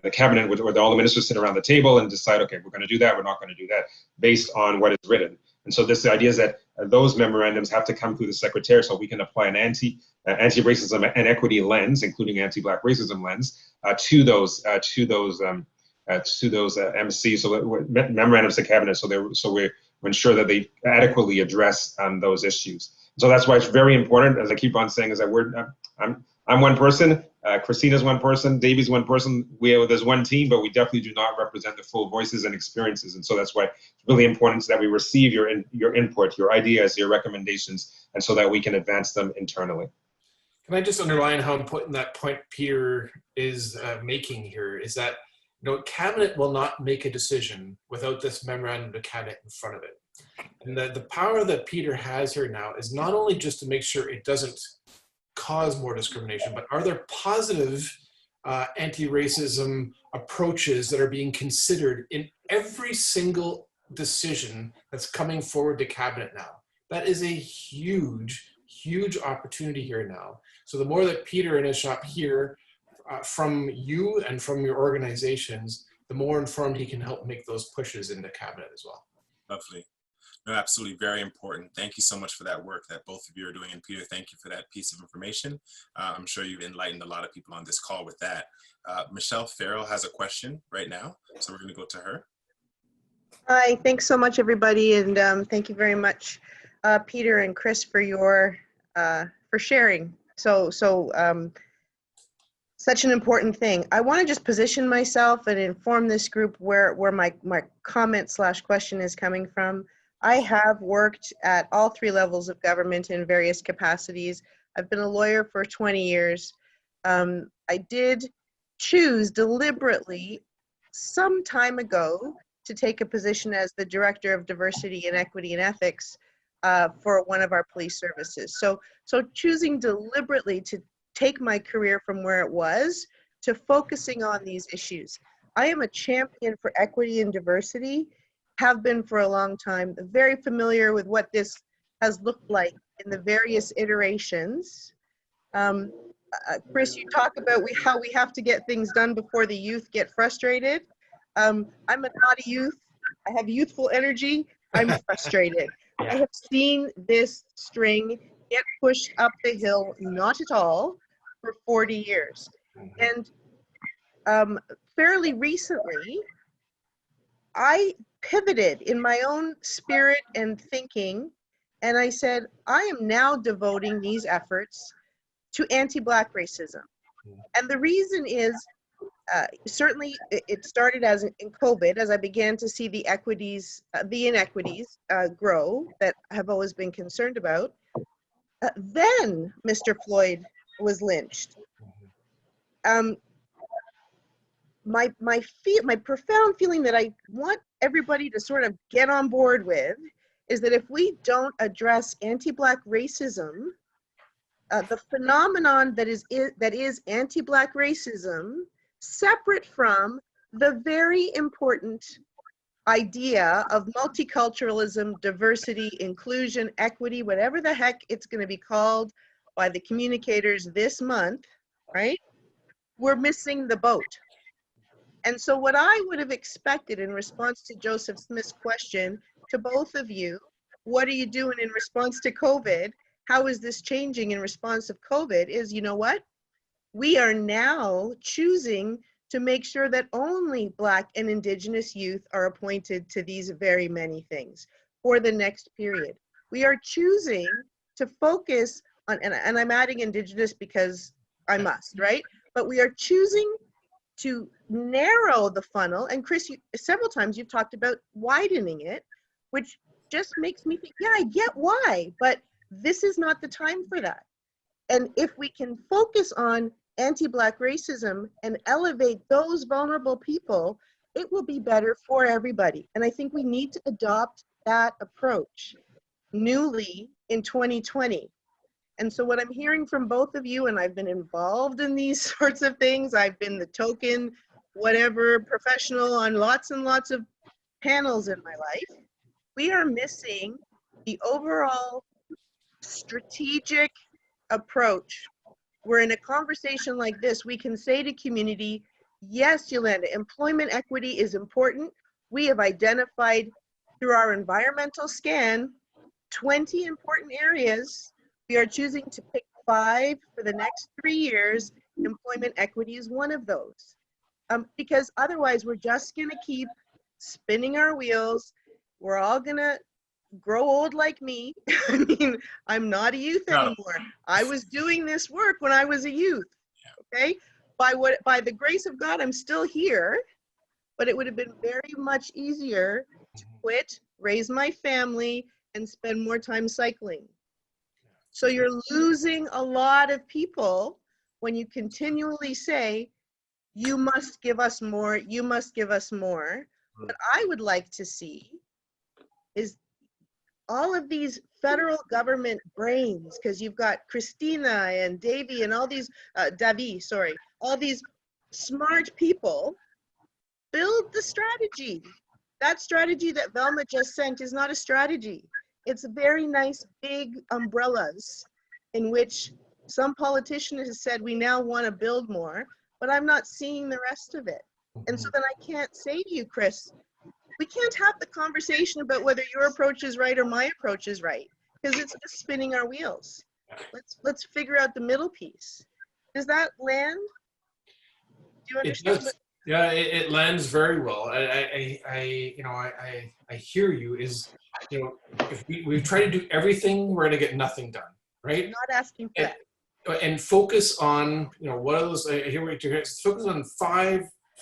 the cabinet, where all the ministers sit around the table and decide, okay, we're going to do that, we're not going to do that, based on what is written. And so the idea is that those memorandums have to come through the Secretary, so we can apply an anti-racism and equity lens, including anti-Black racism lens, to those MCs, so memorandums to cabinet, so we ensure that they adequately address those issues. So that's why it's very important, as I keep on saying, is that I'm one person, Christina's one person, Davey's one person. There's one team, but we definitely do not represent the full voices and experiences. And so that's why it's really important that we receive your input, your ideas, your recommendations, and so that we can advance them internally. Can I just underline how important that point Peter is making here is that, cabinet will not make a decision without this memorandum to cabinet in front of it. And the power that Peter has here now is not only just to make sure it doesn't cause more discrimination, but are there positive anti-racism approaches that are being considered in every single decision that's coming forward to cabinet now? That is a huge, huge opportunity here now. So the more that Peter and his shop hear from you and from your organizations, the more informed he can help make those pushes into cabinet as well. Lovely. No, absolutely, very important. Thank you so much for that work that both of you are doing. And Peter, thank you for that piece of information. I'm sure you've enlightened a lot of people on this call with that. Michelle Farrell has a question right now, so we're going to go to her. Hi, thanks so much, everybody, and thank you very much, Peter and Chris, for your for sharing. Such an important thing. I want to just position myself and inform this group where my comment / question is coming from. I have worked at all 3 levels of government in various capacities. I've been a lawyer for 20 years. I did choose deliberately some time ago to take a position as the Director of Diversity and Equity and Ethics for one of our police services. So choosing deliberately to take my career from where it was to focusing on these issues. I am a champion for equity and diversity, have been for a long time, very familiar with what this has looked like in the various iterations. Chris, you talk about how we have to get things done before the youth get frustrated. I'm not a youth. I have youthful energy. I'm frustrated. I have seen this string get pushed up the hill, not at all, for 40 years. And fairly recently, I pivoted in my own spirit and thinking, and I said, I am now devoting these efforts to anti-Black racism. And the reason is, certainly it started in COVID, as I began to see the inequities grow that I have always been concerned about. Then Mr. Floyd was lynched. My profound feeling that I want everybody to sort of get on board with is that if we don't address anti-Black racism, the phenomenon that is anti-Black racism, separate from the very important idea of multiculturalism, diversity, inclusion, equity, whatever the heck it's going to be called by the communicators this month, right? We're missing the boat. And so what I would have expected in response to Joseph Smith's question to both of you, what are you doing in response to COVID? How is this changing in response of COVID? Is, you know what? We are now choosing to make sure that only Black and Indigenous youth are appointed to these very many things for the next period. We are choosing to focus on, and I'm adding Indigenous because I must, right? But we are choosing to narrow the funnel. And Chris, several times you've talked about widening it, which just makes me think, yeah, I get why, but this is not the time for that. And if we can focus on anti-Black racism and elevate those vulnerable people, it will be better for everybody. And I think we need to adopt that approach newly in 2020. And so what I'm hearing from both of you, and I've been involved in these sorts of things, I've been the token, whatever, professional on lots and lots of panels in my life, we are missing the overall strategic approach where in a conversation like this, we can say to community, yes, Yolanda, employment equity is important. We have identified through our environmental scan 20 important areas. We are choosing to pick 5 for the next 3 years. Employment equity is one of those. Because otherwise we're just gonna keep spinning our wheels. We're all gonna grow old like me. I mean, I'm not a youth anymore. I was doing this work when I was a youth, okay? By the grace of God, I'm still here, but it would have been very much easier to quit, raise my family, and spend more time cycling. So you're losing a lot of people when you continually say, you must give us more, you must give us more. What I would like to see is all of these federal government brains, because you've got Christina and Davy and all these, all these smart people, build the strategy. That strategy that Velma just sent is not a strategy. It's very nice big umbrellas in which some politician has said we now want to build more, but I'm not seeing the rest of it. And so then I can't say to you, Chris, we can't have the conversation about whether your approach is right or my approach is right, because it's just spinning our wheels. Let's figure out the middle piece. Does that land? Do you understand? It does. Yeah, it lands very well. I hear you. Is, you know, if we try to do everything, we're going to get nothing done, right? I'm not asking for that. And focus on, you know, what are those? I hear what you're saying. Focus on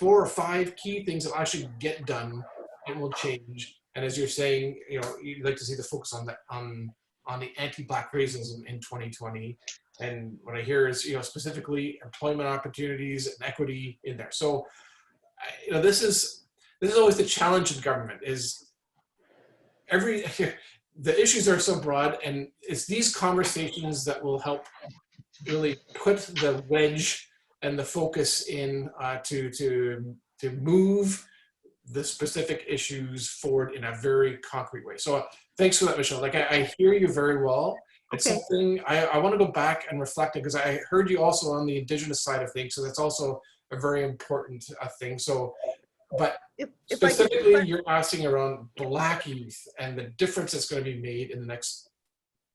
4 or 5 key things that actually get done and will change. And as you're saying, you know, you'd like to see the focus on that, on the anti-Black racism in 2020. And what I hear is, you know, specifically employment opportunities and equity in there. So, you know, this is always the challenge in government, is the issues are so broad, and it's these conversations that will help really put the wedge and the focus in to move the specific issues forward in a very concrete way. So thanks for that, Michelle. Like, I hear you very well. It's Okay. something I want to go back and reflect on, because I heard you also on the Indigenous side of things. So that's also a very important thing. So, but If specifically, you're asking around Black youth and the difference that's going to be made in the next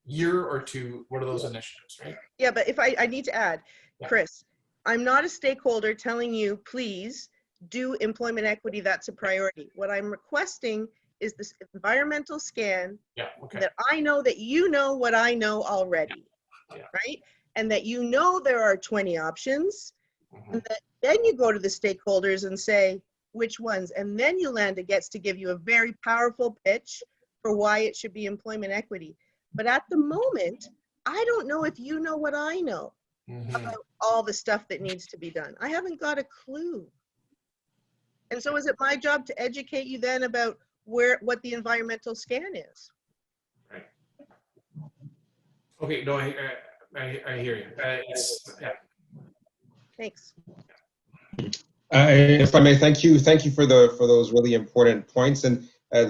year or two. What are those initiatives, right? Yeah, but if I need to add, Yeah. Chris, I'm not a stakeholder telling you, please do employment equity, that's a priority. What I'm requesting is this environmental scan, Yeah, okay. that I know that you know what I know already, Yeah. right? And that you know there are 20 options, Mhm. and that then you go to the stakeholders and say, which ones? And then Yolanda gets to give you a very powerful pitch for why it should be employment equity. But at the moment, I don't know if you know what I know Mhm. about all the stuff that needs to be done. I haven't got a clue. And so is it my job to educate you then about what the environmental scan is? Right. Okay, no, I hear you. Yeah. Thanks. If I may, thank you for those really important points. And I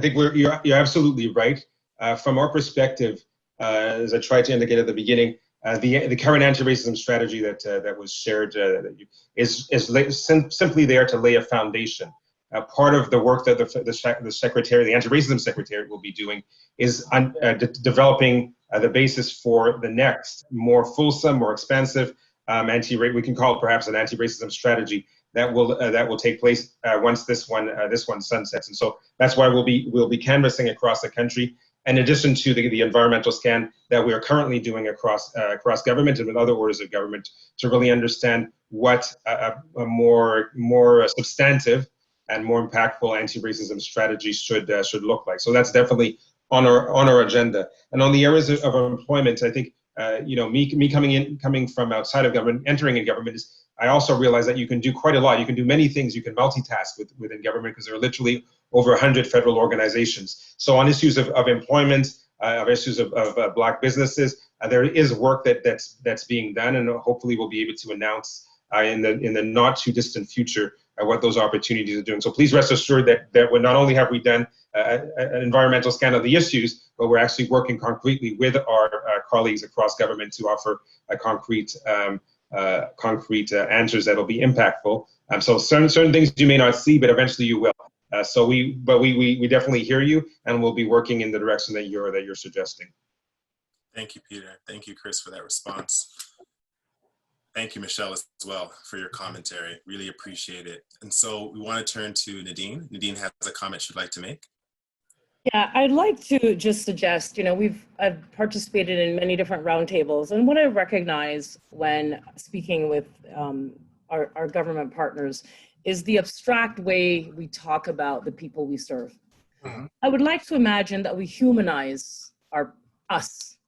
think you're absolutely right. From our perspective, as I tried to indicate at the beginning, the current anti-racism strategy that was shared is simply there to lay a foundation. Part of the work that the secretary, the anti-racism secretary, will be doing is developing the basis for the next, more fulsome, more expansive we can call it perhaps an anti-racism strategy that will take place once this one sunsets. And so that's why we'll be canvassing across the country, in addition to the environmental scan that we are currently doing across government and with other orders of government, to really understand what a more substantive and more impactful anti-racism strategy should look like. So that's definitely on our agenda. And on the areas of employment, I think me coming from outside of government, entering in government, is I also realize that you can do quite a lot. You can do many things. You can multitask within government, because there are literally over 100 federal organizations. So on issues of employment, of issues of Black businesses, there is work that's being done, and hopefully we'll be able to announce in the not too distant future what those opportunities are doing. So please rest assured that we not only have we done an environmental scan of the issues, but we're actually working concretely with our colleagues across government to offer a concrete answers that will be impactful. So certain things you may not see, but eventually you will. So we definitely hear you, and we'll be working in the direction that you're suggesting. Thank you, Peter. Thank you, Chris, for that response. Thank you, Michelle, as well, for your commentary. Really appreciate it. And so we want to turn to Nadine. Nadine has a comment she'd like to make. Yeah, I'd like to just suggest, I've participated in many different roundtables, and what I recognize when speaking with our government partners is the abstract way we talk about the people we serve. Mm-hmm. I would like to imagine that we humanize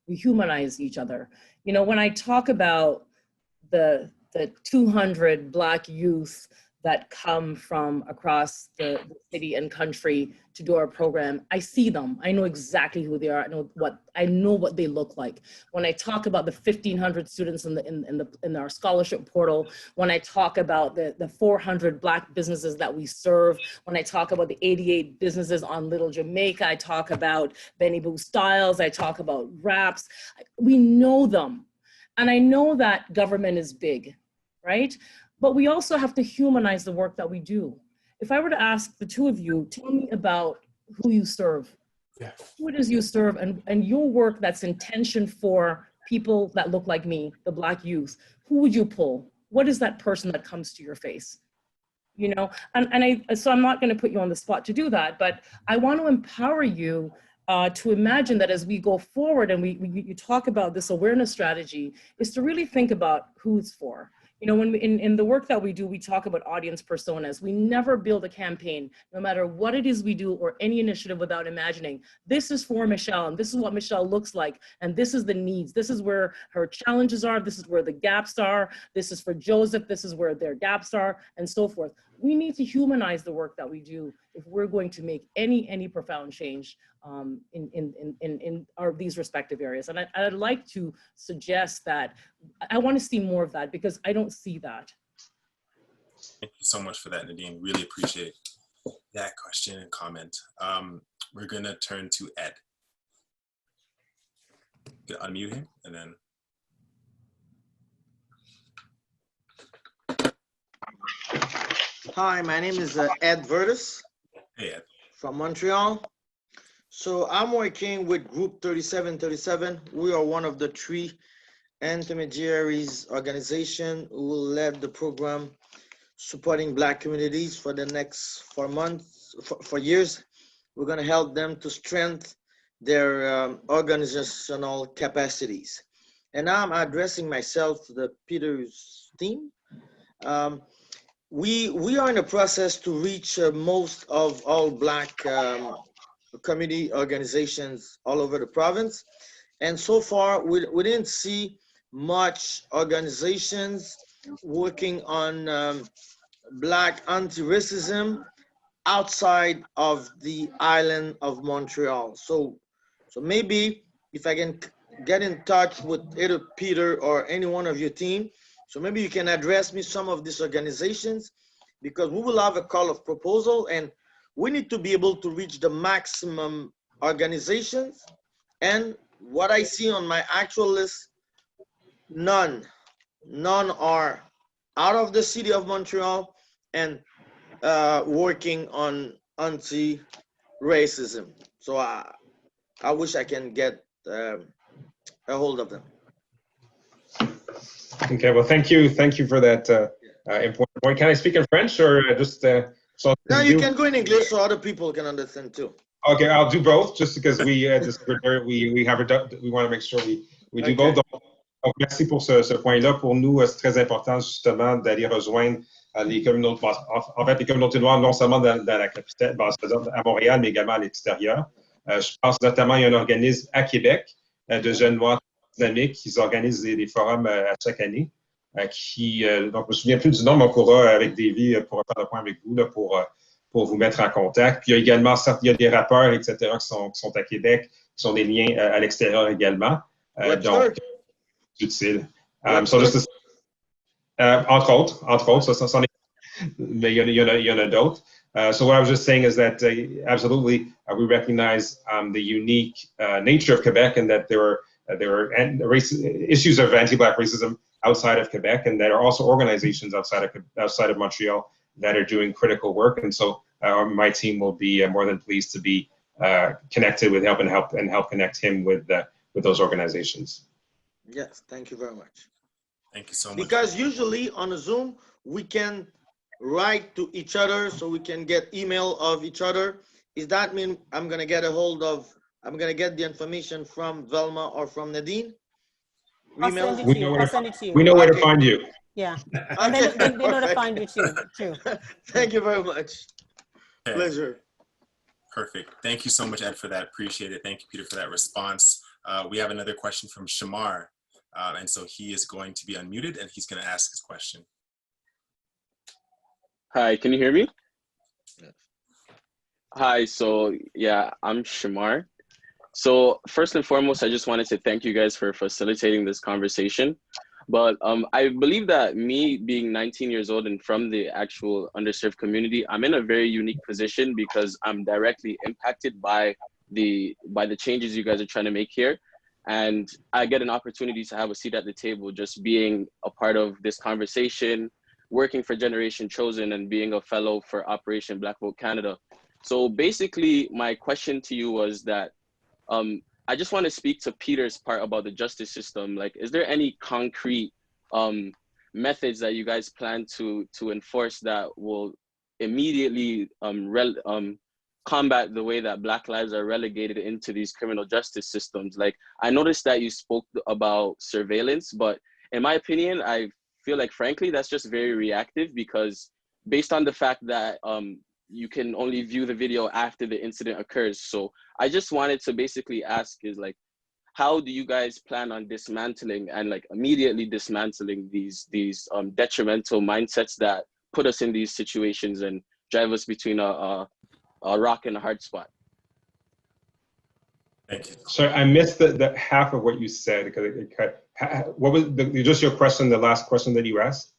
we humanize each other. When I talk about the 200 Black youth that come from across the city and country to do our program, I see them. I know exactly who they are. I know what they look like. When I talk about the 1,500 students in our scholarship portal, when I talk about the 400 Black businesses that we serve, when I talk about the 88 businesses on Little Jamaica, I talk about Benny Boo Styles, I talk about Wraps, we know them. And I know that government is big, right? But we also have to humanize the work that we do. If I were to ask the two of you, tell me about who you serve. Yeah. Who it is you serve, and your work that's intention for people that look like me, the Black youth. Who would you pull? What is that person that comes to your face? So I'm not going to put you on the spot to do that, but I want to empower you to imagine that as we go forward and you talk about this awareness strategy, is to really think about who it's for. When in the work that we do, we talk about audience personas. We never build a campaign, no matter what it is we do or any initiative, without imagining, this is for Michelle, and this is what Michelle looks like, and this is the needs. This is where her challenges are. This is where the gaps are. This is for Joseph. This is where their gaps are, and so forth. We need to humanize the work that we do if we're going to make any profound change in these respective areas. And I'd like to suggest that I want to see more of that, because I don't see that. Thank you so much for that, Nadine. Really appreciate that question and comment. We're going to turn to Ed. You can unmute him and then. Hi, my name is Ed Vertus. Hey, Ed. From Montreal. So I'm working with Group 3737. We are one of the 3 intermediaries organization who will lead the program supporting Black communities for the next 4 years. We're going to help them to strengthen their organizational capacities. And now I'm addressing myself to the Peter's team. We are in the process to reach most of all Black community organizations all over the province. And so far, we didn't see much organizations working on Black anti-racism outside of the island of Montreal. So maybe if I can get in touch with either Peter or any one of your team, so maybe you can address me some of these organizations, because we will have a call of proposal and we need to be able to reach the maximum organizations. And what I see on my actual list, none are out of the city of Montreal and working on anti-racism. So I wish I can get a hold of them. Okay, well, thank you for that important point. Can I speak in French or just? No, you can go in English so other people can understand too. Okay, I'll do both, just because we want to make sure we do both. Donc, merci pour ce point-là. Pour nous, c'est très important justement d'aller rejoindre les communautés, en fait, les communautés noires, non seulement dans la capitale, à Montréal, mais également à l'extérieur. Je pense notamment, il y a un organisme à Québec de jeunes noirs dynamique. Ils organisent des forums à chaque année. Donc, je me souviens plus du nom, mais on pourra, avec Davy, pour faire le point avec vous, là, pour vous mettre en contact. Puis il y a également, il y a des rappeurs, etc., qui sont à Québec, qui sont des liens à l'extérieur également. Donc, c'est utile. Entre autres, ça, c'en est, mais il y en a d'autres. So what I was just saying is that absolutely we recognize the unique nature of Quebec, and that there are issues of anti-Black racism outside of Quebec, and there are also organizations outside of Montreal that are doing critical work. And so my team will be more than pleased to be connected with help connect him with those organizations. Yes, thank you very much. Thank you so much. Because usually on a Zoom, we can write to each other, so we can get email of each other. Does that mean I'm going to get the information from Velma or from Nadine? I'll send it to you. I'll send it to you. We know where to find you. Yeah. And they know to find you too. True. Thank you very much. Okay. Pleasure. Perfect. Thank you so much, Ed, for that. Appreciate it. Thank you, Peter, for that response. We have another question from Shamar. And so he is going to be unmuted and he's going to ask his question. Hi, can you hear me? Yes. Hi, so yeah, I'm Shamar. So first and foremost, I just wanted to thank you guys for facilitating this conversation. But I believe that me being 19 years old and from the actual underserved community, I'm in a very unique position because I'm directly impacted by the changes you guys are trying to make here. And I get an opportunity to have a seat at the table, just being a part of this conversation, working for Generation Chosen and being a fellow for Operation Black Vote Canada. So basically my question to you was that I just want to speak to Peter's part about the justice system. Like, is there any concrete methods that you guys plan to enforce that will immediately combat the way that Black lives are relegated into these criminal justice systems? Like, I noticed that you spoke about surveillance, but in my opinion, I feel like, frankly, that's just very reactive, because based on the fact that you can only view the video after the incident occurs. So I just wanted to basically ask is like, how do you guys plan on dismantling and like immediately dismantling these detrimental mindsets that put us in these situations and drive us between a rock and a hard spot? Thank you. Sorry, I missed the half of what you said because it cut. What was just your question, the last question that you asked?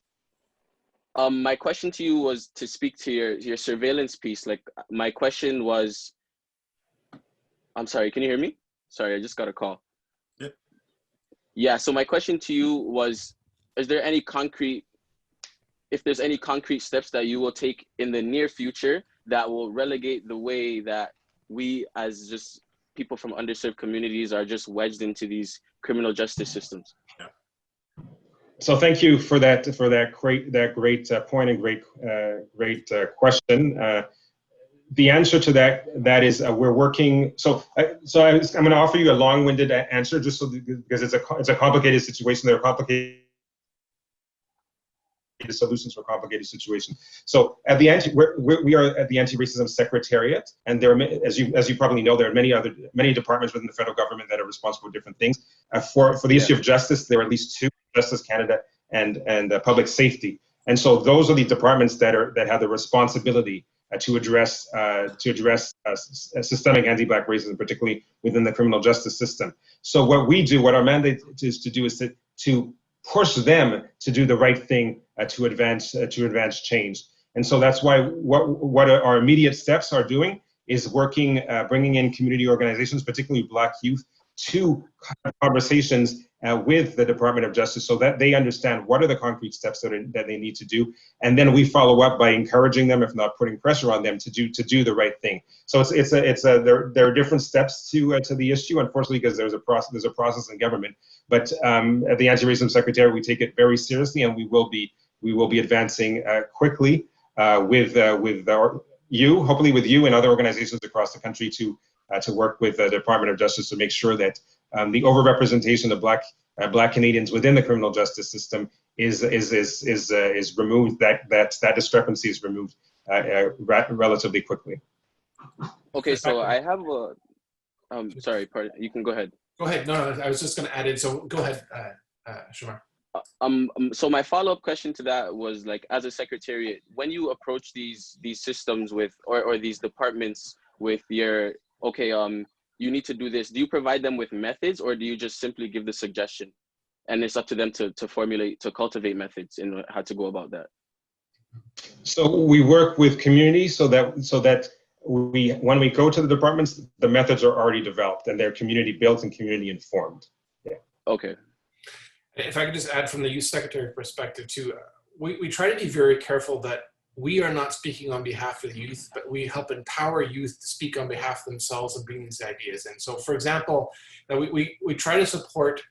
My question to you was to speak to your surveillance piece. Like, my question was, I'm sorry, can you hear me? Sorry, I just got a call. Yep. Yeah, so my question to you was, if there's any concrete steps that you will take in the near future that will relegate the way that we as just people from underserved communities are just wedged into these criminal justice systems. Yeah. So thank you for that great point and great question. The answer to that is we're working. So I'm going to offer you a long-winded answer just because it's a complicated situation. There are complicated solutions for complicated situations. So at we are at the Anti-Racism Secretariat, and there are, as you probably know, there are many departments within the federal government that are responsible for different things. For the issue of justice, there are at least two: Justice Canada and Public Safety. And so those are the departments that have the responsibility to address systemic anti-Black racism, particularly within the criminal justice system. So what our mandate is to do is to push them to do the right thing to advance change. And so that's why what our immediate steps are doing is working, bringing in community organizations, particularly Black youth, to conversations with the Department of Justice so that they understand what are the concrete steps that they need to do. And then we follow up by encouraging them, if not putting pressure on them, to do the right thing. So there are different steps to the issue, unfortunately, because there's a process in government. But at the Anti-Racism Secretariat, we take it very seriously, and we will be advancing quickly hopefully with you and other organizations across the country to work with the Department of Justice to make sure that the overrepresentation of Black Canadians within the criminal justice system is removed. That discrepancy is removed relatively quickly. Okay, so I have a sorry, pardon, you can go ahead. Go ahead. No, I was just going to add in. So go ahead, Shamar. So my follow-up question to that was, like, as a secretariat, when you approach these systems with, or these departments with your, okay, you need to do this, do you provide them with methods, or do you just simply give the suggestion and it's up to them to cultivate methods in how to go about that? So we work with communities so that when we go to the departments, the methods are already developed and they're community built and community informed. Yeah. Okay. If I could just add from the youth secretary perspective too, we try to be very careful that we are not speaking on behalf of the youth, but we help empower youth to speak on behalf of themselves and bring these ideas in. So for example, we try to support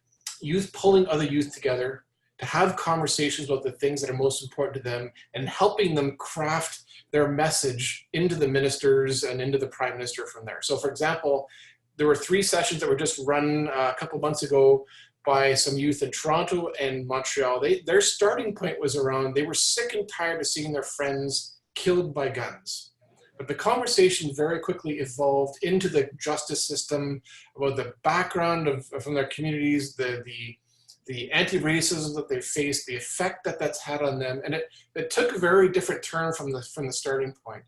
youth pulling other youth together to have conversations about the things that are most important to them and helping them craft their message into the ministers and into the Prime Minister from there. So for example, there were 3 sessions that were just run a couple months ago by some youth in Toronto and Montreal. Their starting point was around, they were sick and tired of seeing their friends killed by guns. But the conversation very quickly evolved into the justice system, about the background from their communities, the anti-racism that they faced, the effect that that's had on them. And it took a very different turn from the starting point.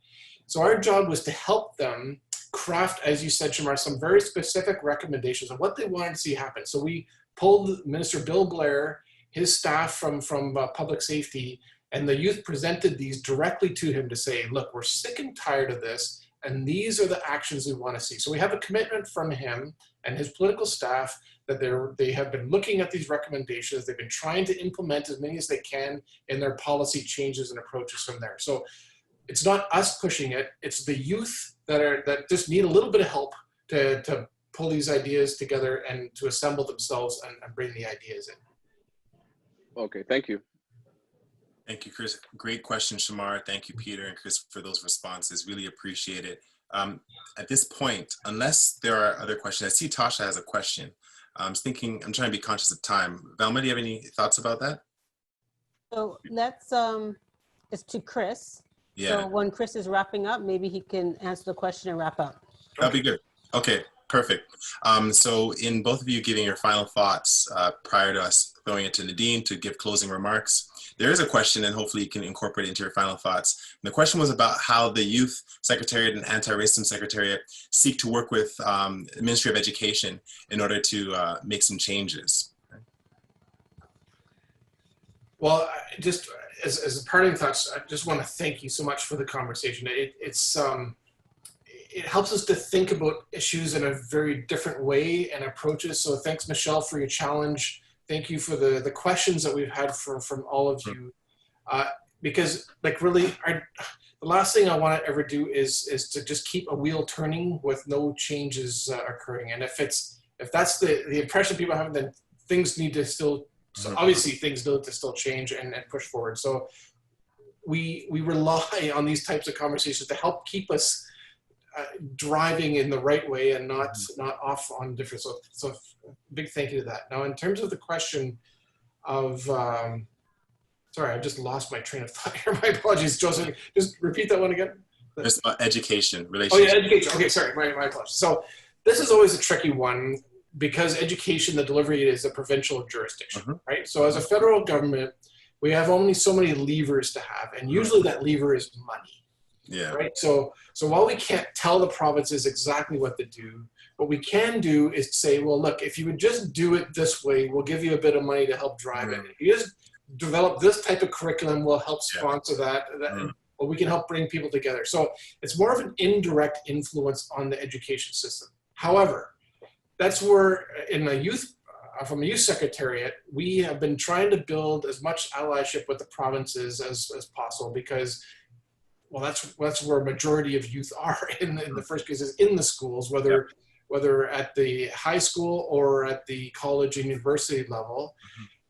So our job was to help them craft, as you said, Shamar, some very specific recommendations of what they wanted to see happen. So we pulled Minister Bill Blair, his staff from public safety, and the youth presented these directly to him to say, look, we're sick and tired of this, and these are the actions we want to see. So we have a commitment from him and his political staff that they have been looking at these recommendations. They've been trying to implement as many as they can in their policy changes and approaches from there. So it's not us pushing it, it's the youth that just need a little bit of help to pull these ideas together and to assemble themselves and bring the ideas in. Okay, thank you. Thank you, Chris. Great question, Shamar. Thank you, Peter and Chris, for those responses. Really appreciate it. At this point, unless there are other questions, I see Tasha has a question. I'm trying to be conscious of time. Velma, do you have any thoughts about that? So let's, it's to Chris. Yeah. So when Chris is wrapping up, maybe he can answer the question and wrap up. That'd be good. Okay, perfect. So in both of you giving your final thoughts prior to us throwing it to Nadine to give closing remarks, there is a question, and hopefully you can incorporate it into your final thoughts. And the question was about how the Youth Secretariat and Anti-Racism Secretariat seek to work with the Ministry of Education in order to make some changes. Well, just as a parting thoughts, I just want to thank you so much for the conversation. It helps us to think about issues in a very different way and approaches. So thanks, Michelle, for your challenge. Thank you for the questions that we've had from all of you. Because like really, the last thing I want to ever do is to just keep a wheel turning with no changes occurring. And if that's the impression people have, then things need to still, so obviously things need to still change and push forward. So we rely on these types of conversations to help keep us driving in the right way and not off on different. So big thank you to that. Now, in terms of the question of, sorry, I just lost my train of thought here. My apologies, Joseph. Just repeat that one again. It's education, relationship. Oh yeah, education. Okay, sorry, my apologies. So this is always a tricky one because education, the delivery is a provincial jurisdiction, right? So as a federal government, we have only so many levers to have, and usually that lever is money. Yeah. Right. So while we can't tell the provinces exactly what to do, what we can do is say, well, look, if you would just do it this way, we'll give you a bit of money to help drive it. If you just develop this type of curriculum, we'll help sponsor that. Or we can help bring people together. So it's more of an indirect influence on the education system. However, that's where in the youth, from a youth secretariat, we have been trying to build as much allyship with the provinces as possible because, well, that's where a majority of youth are in the first cases in the schools, whether at the high school or at the college and university level,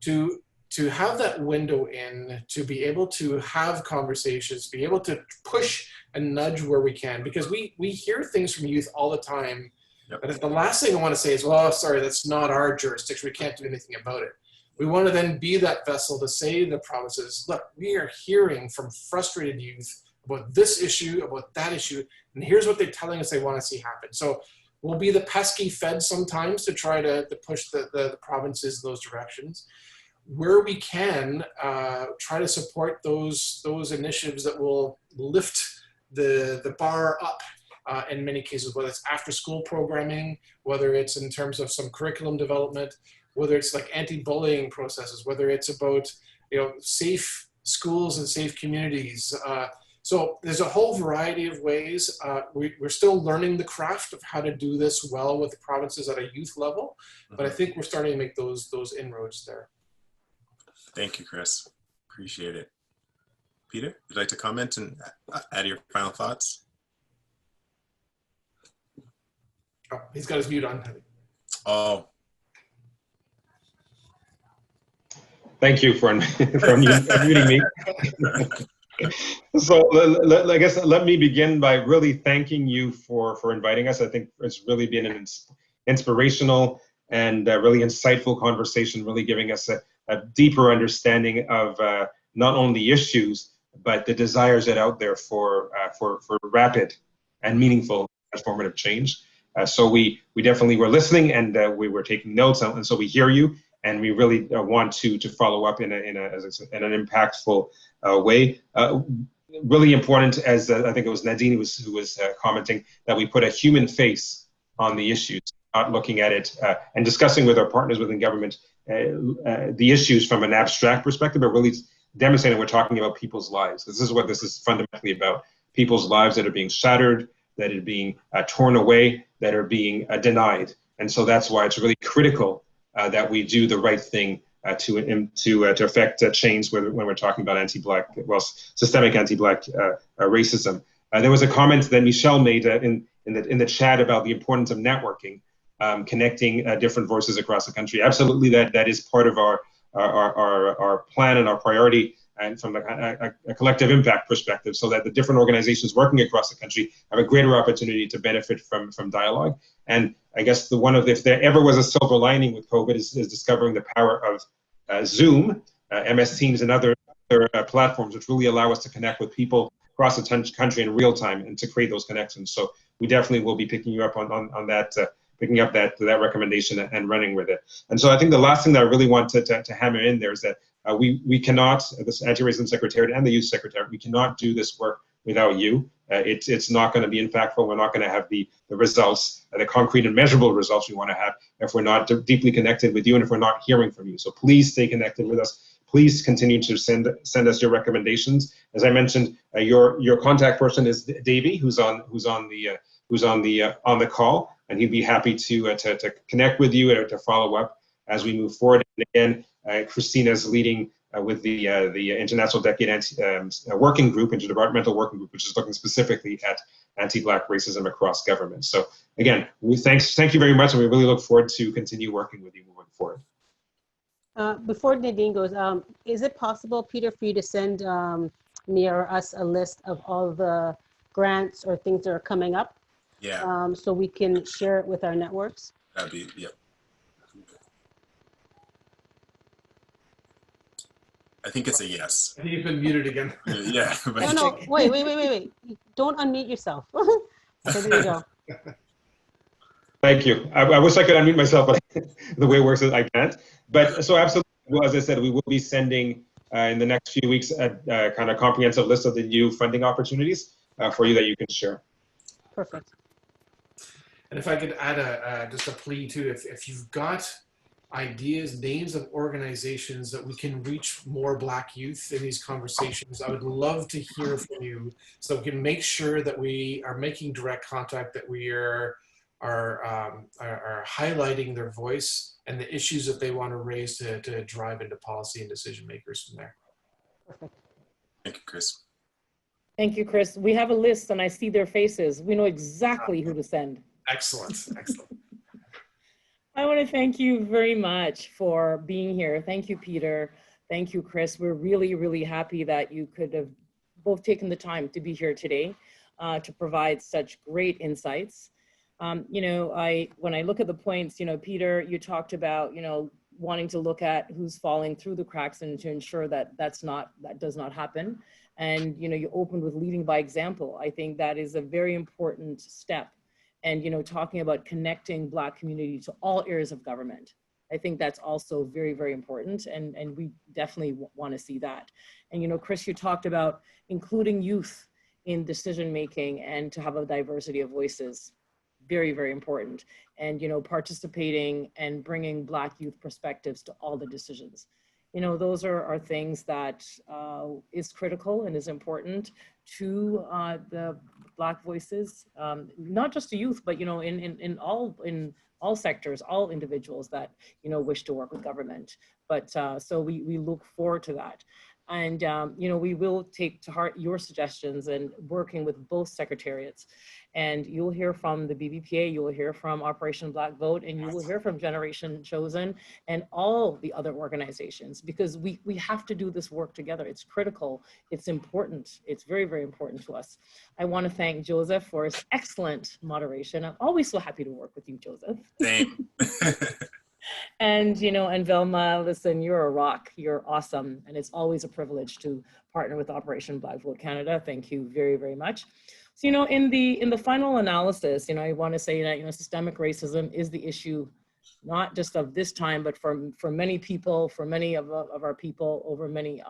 to have that window in, to be able to have conversations, be able to push and nudge where we can, because we hear things from youth all the time. But the last thing I want to say is, well, sorry, that's not our jurisdiction. We can't do anything about it. We want to then be that vessel to say to the provinces, look, we are hearing from frustrated youth about this issue, about that issue, and here's what they're telling us they want to see happen. So we'll be the pesky Fed sometimes to try to push the provinces in those directions. Where we can, try to support those initiatives that will lift the bar up in many cases, whether it's after school programming, whether it's in terms of some curriculum development, whether it's like anti-bullying processes, whether it's about, safe schools and safe communities. So there's a whole variety of ways. We're still learning the craft of how to do this well with the provinces at a youth level, but I think we're starting to make those inroads there. Thank you, Chris. Appreciate it. Peter, would you like to comment and add your final thoughts? Oh, he's got his mute on. Oh. Thank you for muting me. So I guess let me begin by really thanking you for inviting us. I think it's really been an inspirational and really insightful conversation, really giving us a deeper understanding of not only issues, but the desires that are out there for rapid and meaningful transformative change. So we definitely were listening, and we were taking notes, and so we hear you, and we really want to follow up in an impactful way. Really important, as I think it was Nadine who was commenting, that we put a human face on the issues, not looking at it and discussing with our partners within government the issues from an abstract perspective, but really demonstrating we're talking about people's lives. This is what this is fundamentally about: people's lives that are being shattered, that are being torn away, that are being denied. And so that's why it's really critical that we do the right thing to affect change when we're talking about systemic anti-Black racism. There was a comment that Michelle made in the chat about the importance of networking, connecting different voices across the country. Absolutely, that is part of our plan and our priority, and from a collective impact perspective, so that the different organizations working across the country have a greater opportunity to benefit from dialogue. And I guess if there ever was a silver lining with COVID is discovering the power of Zoom, MS Teams, and other platforms, which really allow us to connect with people across the country in real time and to create those connections. So we definitely will be picking you up on that, picking up that recommendation and running with it. And so I think the last thing that I really want to hammer in there is that we cannot, this Anti-Racism Secretariat and the Youth Secretariat, we cannot do this work without you. It's not going to be impactful. We're not going to have the results, the concrete and measurable results we want to have if we're not deeply connected with you and if we're not hearing from you. So please stay connected with us. Please continue to send us your recommendations. As I mentioned, your contact person is Davey, who's on the call, and he'd be happy to connect with you and to follow up as we move forward. And again, Christina's leading with the International Decade Working Group, Interdepartmental Working Group, which is looking specifically at anti-Black racism across government. So again, thank you very much, and we really look forward to continue working with you moving forward. Before Nadine goes, is it possible, Peter, for you to send me or us a list of all the grants or things that are coming up? Yeah. So we can share it with our networks? That'd be, yep. I think it's a yes. I think you've been muted again. Yeah. But No, wait. Don't unmute yourself. Okay, there you go. Thank you. I wish I could unmute myself, but the way it works is I can't. But so absolutely, well, as I said, we will be sending in the next few weeks a kind of comprehensive list of the new funding opportunities for you that you can share. Perfect. And if I could add just a plea too, if you've got ideas, names of organizations that we can reach more Black youth in these conversations, I would love to hear from you so we can make sure that we are making direct contact, that we are highlighting their voice and the issues that they want to raise to drive into policy and decision makers from there. Perfect. thank you, Chris. Thank you, Chris. We have a list and I see their faces. We know exactly who to send. Excellent, excellent. I want to thank you very much for being here. Thank you, Peter. Thank you, Chris. We're really, really happy that you could have both taken the time to be here today to provide such great insights. When I look at the points, Peter, you talked about, wanting to look at who's falling through the cracks and to ensure that that does not happen. And, you opened with leading by example. I think that is a very important step and, you know, talking about connecting Black community to all areas of government. I think that's also very, very important, and we definitely want to see that. And, you know, Chris, you talked about including youth in decision-making and to have a diversity of voices. Very, very important. And, you know, participating and bringing Black youth perspectives to all the decisions. You know, those are things that is critical and is important to the Black voices, not just to youth, but, you know, in all sectors, all individuals that, you know, wish to work with government. But so we look forward to that. And, you know, we will take to heart your suggestions and working with both secretariats. And you'll hear from the BBPA, you will hear from Operation Black Vote, and you will hear from Generation Chosen and all the other organizations, because we have to do this work together. It's critical, it's important, it's very, very important to us. I want to thank Joseph for his excellent moderation. I'm always so happy to work with you, Joseph. Same. And, you know, and Velma, listen, you're a rock, you're awesome. And it's always a privilege to partner with Operation Black Vote Canada. Thank you very, very much. So, you know, in the final analysis, you know, I want to say that, you know, systemic racism is the issue, not just of this time, but for many people, for many of our people over many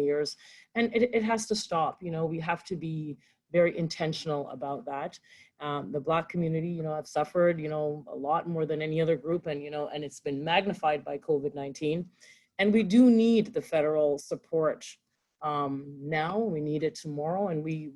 years. And it has to stop. You know, we have to be very intentional about that. The Black community, you know, have suffered, you know, a lot more than any other group, and, you know, and it's been magnified by COVID-19. And we do need the federal support now, we need it tomorrow, and we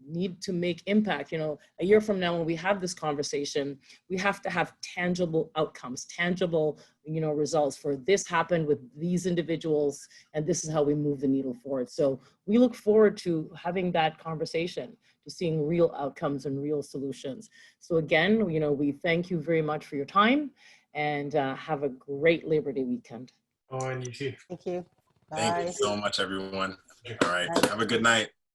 need to make impact. You know, a year from now when we have this conversation, we have to have tangible outcomes, tangible, you know, results for this happened with these individuals, and this is how we move the needle forward. So we look forward to having that conversation, to seeing real outcomes and real solutions. So again, you know, we thank you very much for your time, and have a great Labor Day weekend. Oh, and you too. Thank you. Thank Bye. you so much, everyone. All right. Have a good night.